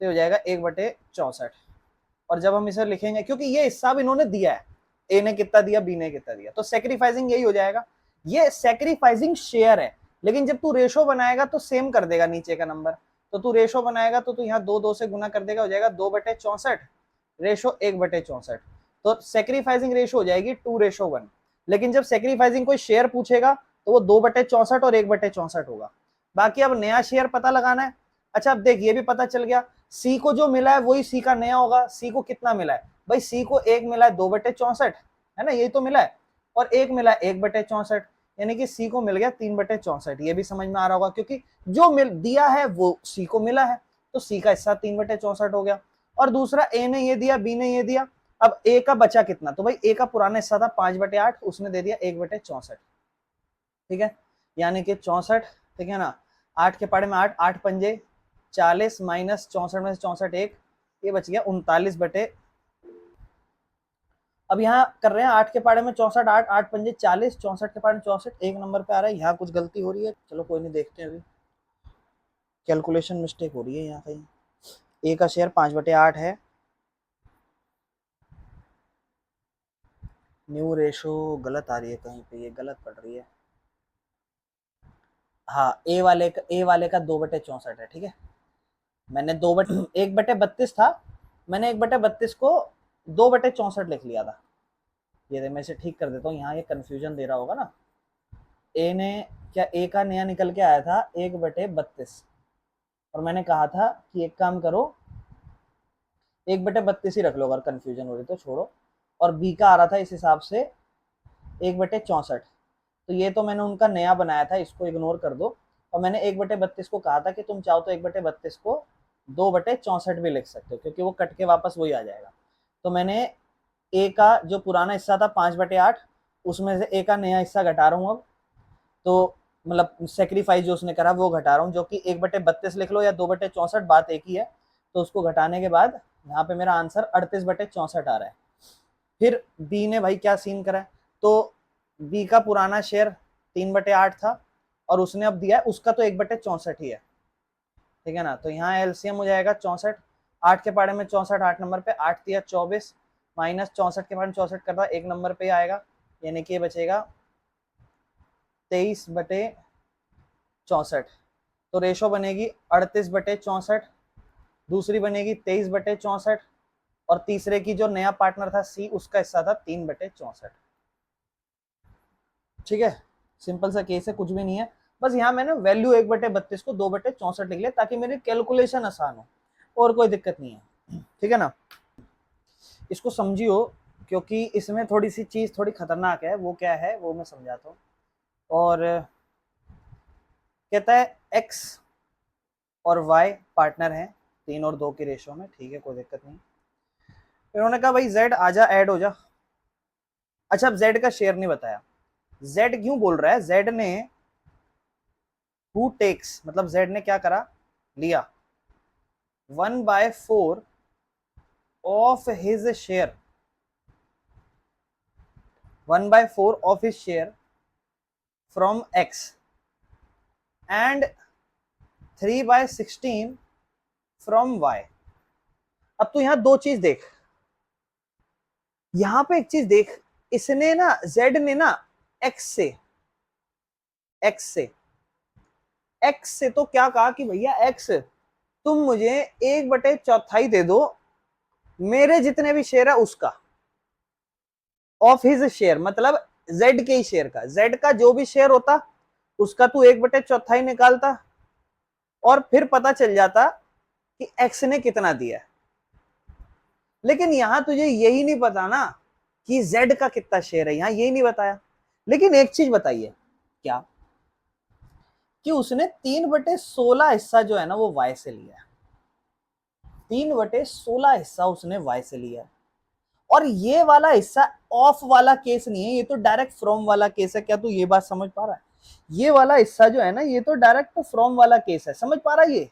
तो हो जाएगा 1/64। और जब हम इसे लिखेंगे, क्योंकि ये हिस्सा भी इन्होंने दिया है, ए ने कितना दिया बी ने कितना दिया, तो सेक्रीफाइसिंग यही हो जाएगा, ये सेक्रीफाइसिंग शेयर है। लेकिन जब तू रेशो बनाएगा तो सेम कर देगा नीचे का नंबर, तो तू रेशो बनाएगा तो तू यहाँ 2 से गुना कर देगा, हो जाएगा 2/64 रेशो 1/64, तो सेक्रीफाइसिंग रेशो हो जाएगी 2:1। लेकिन जब सेक्रीफाइसिंग कोई शेयर पूछेगा तो वो 2/64 और 1/64 होगा। बाकी अब नया शेयर पता लगाना है। अच्छा, अब देख ये भी पता चल गया, सी को जो मिला है वही सी का नया होगा। सी को कितना मिला है भाई, सी को 1 मिला है 2/64, है ना, यही तो मिला है, और 1 मिला है 1/64, यानी कि सी को मिल गया 3/64। ये भी समझ में आ रहा होगा, क्योंकि जो मिल दिया है वो सी को मिला है, तो सी का हिस्सा 3/64 हो गया। और दूसरा ए ने ये दिया बी ने ये दिया, अब ए का बचा कितना, तो भाई ए का पुराना हिस्सा था 5/8, उसने दे दिया 1/64, ठीक है, यानी कि 64, ठीक है ना, 8 के पाड़े में 8, 8 पंजे 40 माइनस 64 में से 64 1, ये बच गया 39 अब यहाँ कर रहे हैं 8 के पाड़े में 64, 8 8 पंजे 40, 64 के पाड़े में 64, 1 नंबर पे आ रहा है, यहाँ कुछ गलती हो रही है, चलो कोई नहीं, देखते हैं अभी, कैलकुलेशन मिस्टेक हो रही है यहाँ कहीं। ए का शेयर 5/8 है, न्यू रेशो गलत आ रही है कहीं पे, ये गलत पड़ रही है। हाँ, ए वाले का 2/64 है, ठीक है, मैंने 1/32 था, मैंने 1/32 को 2/64 लिख लिया था। ये मैं इसे ठीक कर देता हूँ, यहाँ ये कंफ्यूजन दे रहा होगा ना। ए ने क्या, ए का नया निकल के आया था 1/32, और मैंने कहा था कि एक काम करो 1/32 ही रख लो, अगर कंफ्यूजन हो रही तो छोड़ो, और बी का आ रहा था इस हिसाब से 1/64, तो ये तो मैंने उनका नया बनाया था, इसको इग्नोर कर दो। और मैंने 1/32 को कहा था कि तुम चाहो तो 1/32 को 2/64 भी लिख सकते हो, क्योंकि वो कट के वापस वही आ जाएगा। तो मैंने ए का जो पुराना हिस्सा था 5/8, उसमें से ए का नया हिस्सा घटा रहा हूँ अब, तो मतलब सेक्रीफाइस जो उसने करा वो घटा रहा हूँ, जो कि 1/32 लिख लो या 2/64, बात एक ही है, तो उसको घटाने के बाद यहाँ पे मेरा आंसर 38/64 आ रहा है। फिर बी ने भाई क्या सीन करा है, तो बी का पुराना शेयर 3/8 था और उसने अब दिया है, उसका तो 1/64 ही है, ठीक है ना। तो यहाँ एलसीएम हो जाएगा 64, 8 के पाड़े में 64 8 नंबर पे, 8 दिया 24 माइनस 64 के पाड़े में 64 करता 1 नंबर पे आएगा, यानी कि ये बचेगा 23/64। तो रेशो बनेगी 38/64, दूसरी बनेगी 23/64 और तीसरे की जो नया पार्टनर था सी, उसका हिस्सा था 3/64। ठीक है, सिंपल सा केस है, कुछ भी नहीं है। बस यहाँ मैंने वैल्यू 1/32 को 2/64 लिख लिया ताकि मेरी कैलकुलेशन आसान हो, और कोई दिक्कत नहीं है, ठीक है ना। इसको समझियो, क्योंकि इसमें थोड़ी सी चीज थोड़ी खतरनाक है। वो क्या है वो मैं समझाता हूँ। और कहता है एक्स और वाई पार्टनर हैं 3 और 2 की रेशो में, ठीक है, कोई दिक्कत नहीं। फिर उन्होंने कहा भाई जेड आजा ऐड हो जा। अच्छा, अब जेड का शेयर नहीं बताया। जेड क्यों बोल रहा है, जेड ने हु टेक्स, मतलब जेड ने क्या करा, लिया 1/4 of his share, 1/4 of his share from X and 3/16 from Y. अब तो यहां दो चीज देख, यहां पे एक चीज देख, इसने ना जेड ने ना एक्स से तो क्या कहा कि भैया एक्स तुम मुझे 1/4 दे दो मेरे जितने भी शेयर है उसका, ऑफ हिज शेयर, मतलब जेड के ही शेयर का, जेड का जो भी शेयर होता उसका तू 1/4 निकालता और फिर पता चल जाता कि एक्स ने कितना दिया। लेकिन यहां तुझे यही नहीं पता ना कि जेड का कितना शेयर है, यहां यही नहीं बताया। लेकिन एक चीज बताइए, क्या कि उसने 3/16 हिस्सा जो है ना वो वाई से लिया है, 3/16 हिस्सा उसने वाई से लिया है। और ये वाला हिस्सा ऑफ वाला केस नहीं है, ये तो डायरेक्ट फ्रॉम वाला केस है। क्या तू ये बात समझ पा रहा है? ये वाला हिस्सा जो है ना ये तो डायरेक्ट फ्रॉम वाला केस है, समझ पा रहा है?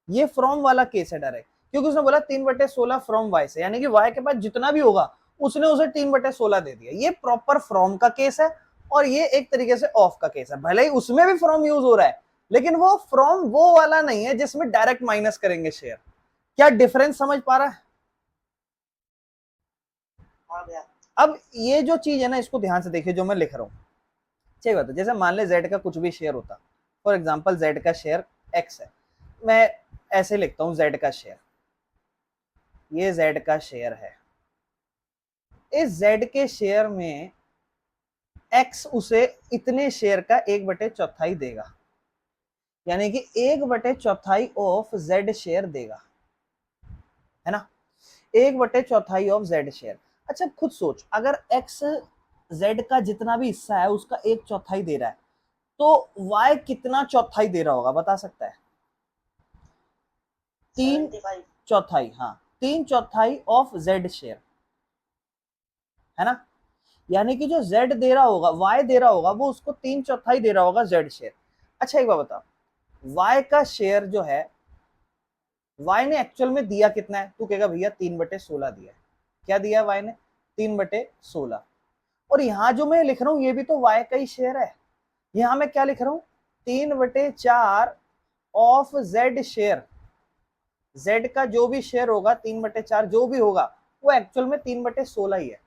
ये फ्रॉम वाला केस है डायरेक्ट, क्योंकि उसने बोला 3/16 फ्रॉम वाई से, यानी कि वाई के पास जितना भी होगा उसने उसे 3/16 दे दिया। ये प्रॉपर फ्रॉम का केस है और ये एक तरीके से ऑफ का केस है। भले ही उसमें भी फ्रॉम यूज हो रहा है, लेकिन वो फ्रॉम वो वाला नहीं है जिसमें डायरेक्ट माइनस करेंगे शेयर। क्या डिफरेंस समझ पा रहा है? अब ये जो चीज है ना इसको ध्यान से देखिए जो मैं लिख रहा हूं। ठीक बात है, जैसे मान ले जेड का कुछ भी शेयर होता, फॉर एग्जांपल जेड का शेयर एक्स है, मैं ऐसे लिखता हूं जेड का शेयर, ये जेड का शेयर है। इस जेड के शेयर में एक्स उसे इतने शेयर का 1/4 देगा, यानी कि 1/4 ऑफ जेड शेयर देगा, है ना, 1/4 ऑफ जेड शेयर। अच्छा खुद सोच, अगर एक्स जेड का जितना भी हिस्सा है उसका 1/4 दे रहा है तो वाई कितना चौथाई दे रहा होगा, बता सकता है? 3/4, हाँ 3/4 ऑफ जेड शेयर, है ना। यानी कि जो जेड दे रहा होगा, वाई दे रहा होगा, वो उसको 3/4 दे रहा होगा जेड शेयर। अच्छा एक बात बता, वाई का शेयर जो है, वाई ने एक्चुअल में दिया कितना है? तू कहेगा भैया 3/16 दिया है। क्या दिया वाई ने? 3/16। और यहां जो मैं लिख रहा हूं ये भी तो वाई का ही शेयर है। यहां मैं क्या लिख रहा हूं? 3/4 ऑफ जेड शेयर, जेड का जो भी शेयर होगा 3/4 जो भी होगा वो एक्चुअल में 3/16 ही है,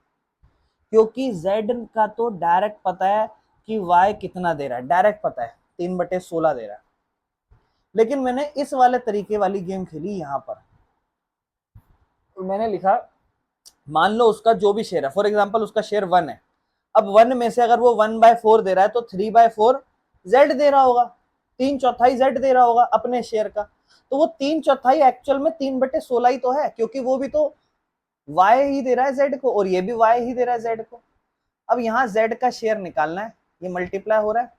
क्योंकि जेड का तो डायरेक्ट पता है कि वाई कितना दे रहा है, डायरेक्ट पता है 3/16 दे रहा है। लेकिन मैंने इस वाले तरीके वाली गेम खेली यहां पर, तो मैंने लिखा मान लो उसका जो भी शेयर है, फॉर एग्जाम्पल उसका शेयर 1 है, अब 1 में से अगर वो 1/4 दे रहा है तो 3/4 जेड दे रहा होगा, 3/4 जेड दे रहा होगा अपने शेयर का। तो वो 3/4 एक्चुअल में 3/16 ही तो है, क्योंकि वो भी तो वाई ही दे रहा है जेड को और ये भी वाई ही दे रहा है जेड को। अब यहाँ जेड का शेयर निकालना है, ये मल्टीप्लाई हो रहा है,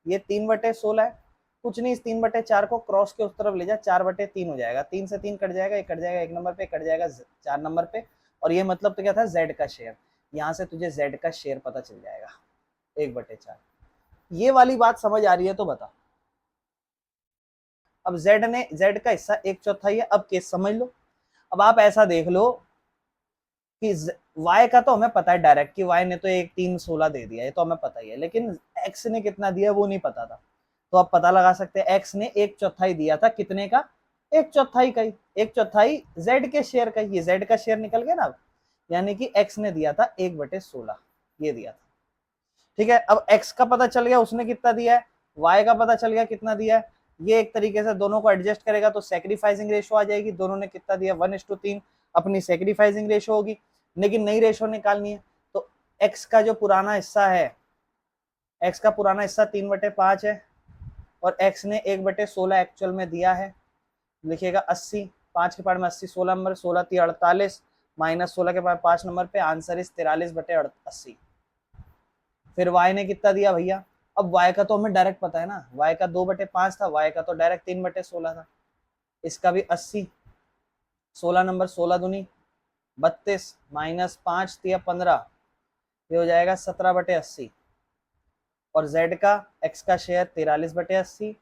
ये 3/16 है, कुछ नहीं, इस 3/4 को क्रॉस के उस तरफ ले जा, 4/3 हो जाएगा, 3 से 3 कट जाएगा, ये कट जाएगा 1 नंबर पे, कट जाएगा 4 नंबर पे, और ये मतलब तो क्या था, जेड का शेयर। यहाँ से तुझे जेड का शेयर पता चल जाएगा 1/4। ये वाली बात समझ आ रही है तो बता। अब z का हिस्सा 1/4 है। अब केस समझ लो। अब आप ऐसा देख लो कि y का तो हमें पता है डायरेक्ट कि y ने तो 1 3 16 दे दिया, ये तो हमें पता ही है, लेकिन x ने कितना दिया वो नहीं पता था। तो आप पता लगा सकते हैं x ने 1/4 दिया था, कितने का? 1/4 का ही, 1/4 z के शेयर का। ये z का शेयर निकल गया ना, यानी कि x ने दिया था 1/16, ये दिया था। ठीक है, अब x का पता चल गया उसने कितना दिया है, y का पता चल गया कितना दिया है। ये एक तरीके से दोनों को एडजस्ट करेगा तो सेक्रीफाइसिंग रेशो आ जाएगी। दोनों ने कितना दिया, 1:3 अपनी सेक्रीफाइसिंग रेशो होगी। लेकिन नई रेशो निकालनी है तो x का जो पुराना हिस्सा है, x का पुराना हिस्सा 3/5 है और x ने 1/16 एक्चुअल में दिया है। लिखिएगा 80, 5 के पार्ट में 80, 16 नंबर, 16 3 48 माइनस 16 के पार्ट 5 नंबर पे, आंसर इस 43/80। फिर y ने कितना दिया भैया, अब y का तो हमें डायरेक्ट पता है ना, y का 2/5 था, y का तो डायरेक्ट 3/16 था। इसका भी 80, 16 नंबर, 16 दूनी 32 माइनस 5 3 15, ये हो जाएगा 17/80। और z का, x का शेयर 43/80,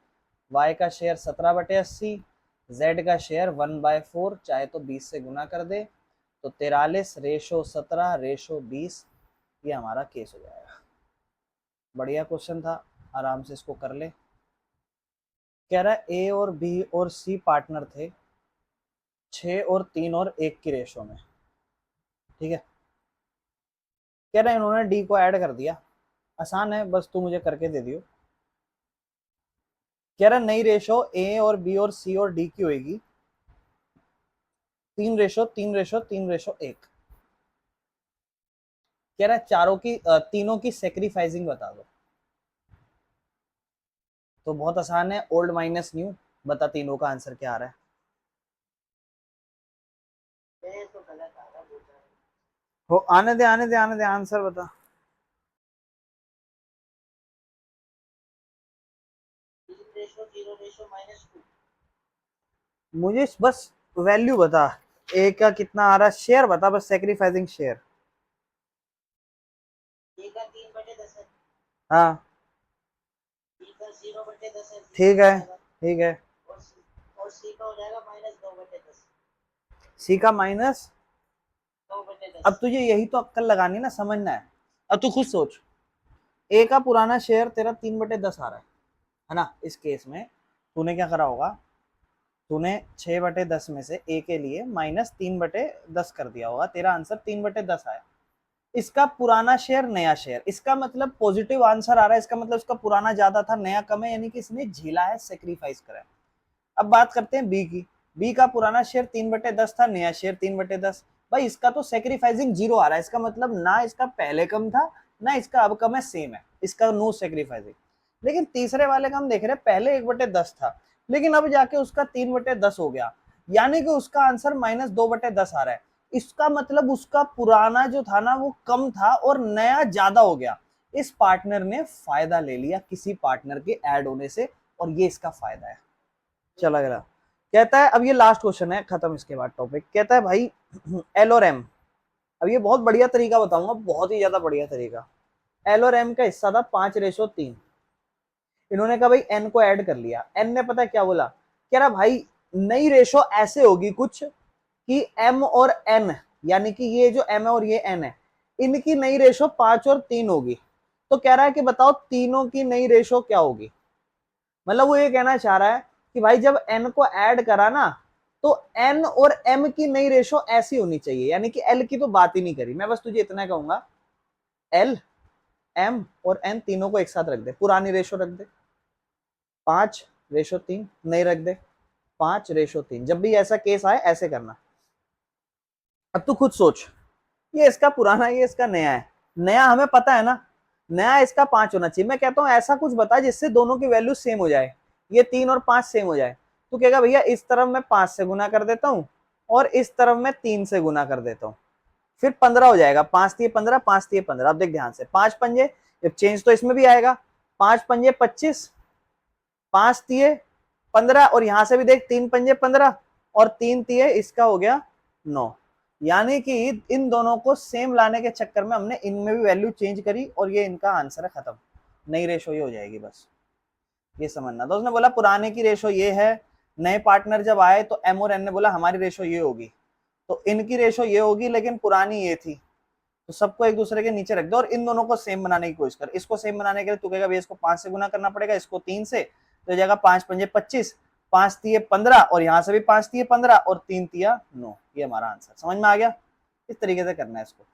y का शेयर 17/80, z का शेयर 1/4, चाहे तो 20 से गुना कर दे तो 43:17:20, ये हमारा केस हो जाएगा। बढ़िया क्वेश्चन था, आराम से इसको कर ले। कह रहा है ए और बी और सी पार्टनर थे 6 और 3 और 1 की रेशो में। ठीक है, कह रहा है इन्होंने डी को ऐड कर दिया। आसान है, बस तू मुझे करके दे दियो। कह रहा है नई रेशो ए और बी और सी और डी की होगी 3:3:3:1। कह रहा है चारों की तीनों की सेक्रीफाइसिंग बता दो। तो बहुत आसान है, ओल्ड माइनस न्यू, बता तीनों का आंसर क्या आ रहा है। तो गलत आ रहा है। हो, आने दे आने दे आने दे, आंसर बता। 3:0:-2। मुझे बस वैल्यू बता, ए का कितना आ रहा है, शेयर बता बस, सेक्रीफाइसिंग शेयर। ए का 3/10 है, हाँ बी का 0/10 है, ठीक है, ठीक है। और सी का हो जाएगा -2/10। सी का माइनस, 2/10। अब तुझे यही तो अक्कल लगानी ना, समझना है। अब तू खुद सोच, ए का पुराना शेयर तेरा 3/10 आ रहा है ना। इस केस में तूने क्या करा होगा, तूने 6/10 में से ए के लिए -3/10 कर दिया होगा, तेरा आंसर 3/10 आया। इसका पुराना शेयर नया शेयर, इसका मतलब पॉजिटिव आंसर आ रहा है, इसका मतलब इसका पुराना ज्यादा था नया कम है, यानी कि इसने झेला है, सेक्रीफाइस करा है। अब बात करते हैं बी की। बी का पुराना शेयर 3/10 था, नया शेयर 3/10। भाई इसका तो सेक्रीफाइसिंग 0 आ रहा है, इसका मतलब ना इसका पहले कम था ना इसका अब कम है, सेम है, इसका नो सेक्रीफाइसिंग। लेकिन तीसरे वाले का हम देख रहे हैं, पहले 1/10 था लेकिन अब जाके उसका 3/10 हो गया, यानी कि उसका आंसर -2/10 आ रहा है। इसका मतलब उसका पुराना जो था ना वो कम था और नया ज्यादा हो गया। इस पार्टनर ने फायदा ले लिया किसी पार्टनर के ऐड होने से, और ये इसका फायदा है। चला गया। कहता है, अब ये लास्ट क्वेश्चन है, खत्म इसके बाद टॉपिक। कहता है भाई एल और एम, अब ये बहुत बढ़िया तरीका बताऊंगा, बहुत ही ज्यादा बढ़िया तरीका। एल और एम का हिस्सा था 5:3। इन्होंने कहा भाई एन को ऐड कर लिया। एन ने पता क्या बोला, कह रहा भाई नई रेशो ऐसे होगी कुछ कि एम और एन, यानी कि ये जो एम है और ये एन है, इनकी नई रेशो 5 और 3 होगी। तो कह रहा है कि बताओ तीनों की नई रेशो क्या होगी। मतलब वो ये कहना चाह रहा है कि भाई जब n को ऐड करा ना तो n और m की नई रेशो ऐसी होनी चाहिए, यानी कि l की तो बात ही नहीं करी। मैं बस तुझे इतना कहूंगा, l m और n तीनों को एक साथ रख दे, पुरानी रेशो रख दे 5:3, नहीं रख दे 5:3। जब भी ऐसा केस आए ऐसे करना। अब तू खुद सोच, ये इसका पुराना, ये इसका नया है। नया हमें पता है ना, नया इसका 5 होना चाहिए। मैं कहता हूं ऐसा कुछ बता जिससे दोनों की वैल्यू सेम हो जाए, ये 3 और 5 सेम हो जाए। तू कहेगा भैया इस तरफ मैं 5 से गुना कर देता हूं और इस तरफ मैं 3 से गुना कर देता हूं, फिर 15 हो जाएगा। 5×3 = 15, 5×3 = 15। अब देख ध्यान से, 5 पंजे, चेंज तो इसमें भी आएगा, 5 पंजे 25, 5×3 = 15, और यहां से भी देख 3 पंजे 15 और 3×3 इसका हो गया 9। यानी कि इन दोनों को सेम लाने के चक्कर में हमने इनमें भी वैल्यू चेंज करी और ये इनका आंसर है, खत्म। नई रेशो ये हो जाएगी, बस ये समझना। तो उसने बोला पुराने की रेशो ये है, नए पार्टनर जब आए तो एम और एन ने बोला हमारी रेशो ये होगी, तो इनकी रेशो ये होगी, लेकिन पुरानी ये थी, तो सबको एक दूसरे के नीचे रख दो और इन दोनों को सेम बनाने की कोशिश कर। इसको सेम बनाने के लिए तू कहेगा भैया इसको 5 से गुना करना पड़ेगा, इसको 3 से, तो जाएगा 5 पंजे 25, 5 तिये 15, और यहाँ से भी 5 तिये 15 और 3 तिया 9। ये हमारा आंसर। समझ में आ गया? इस तरीके से करना है इसको।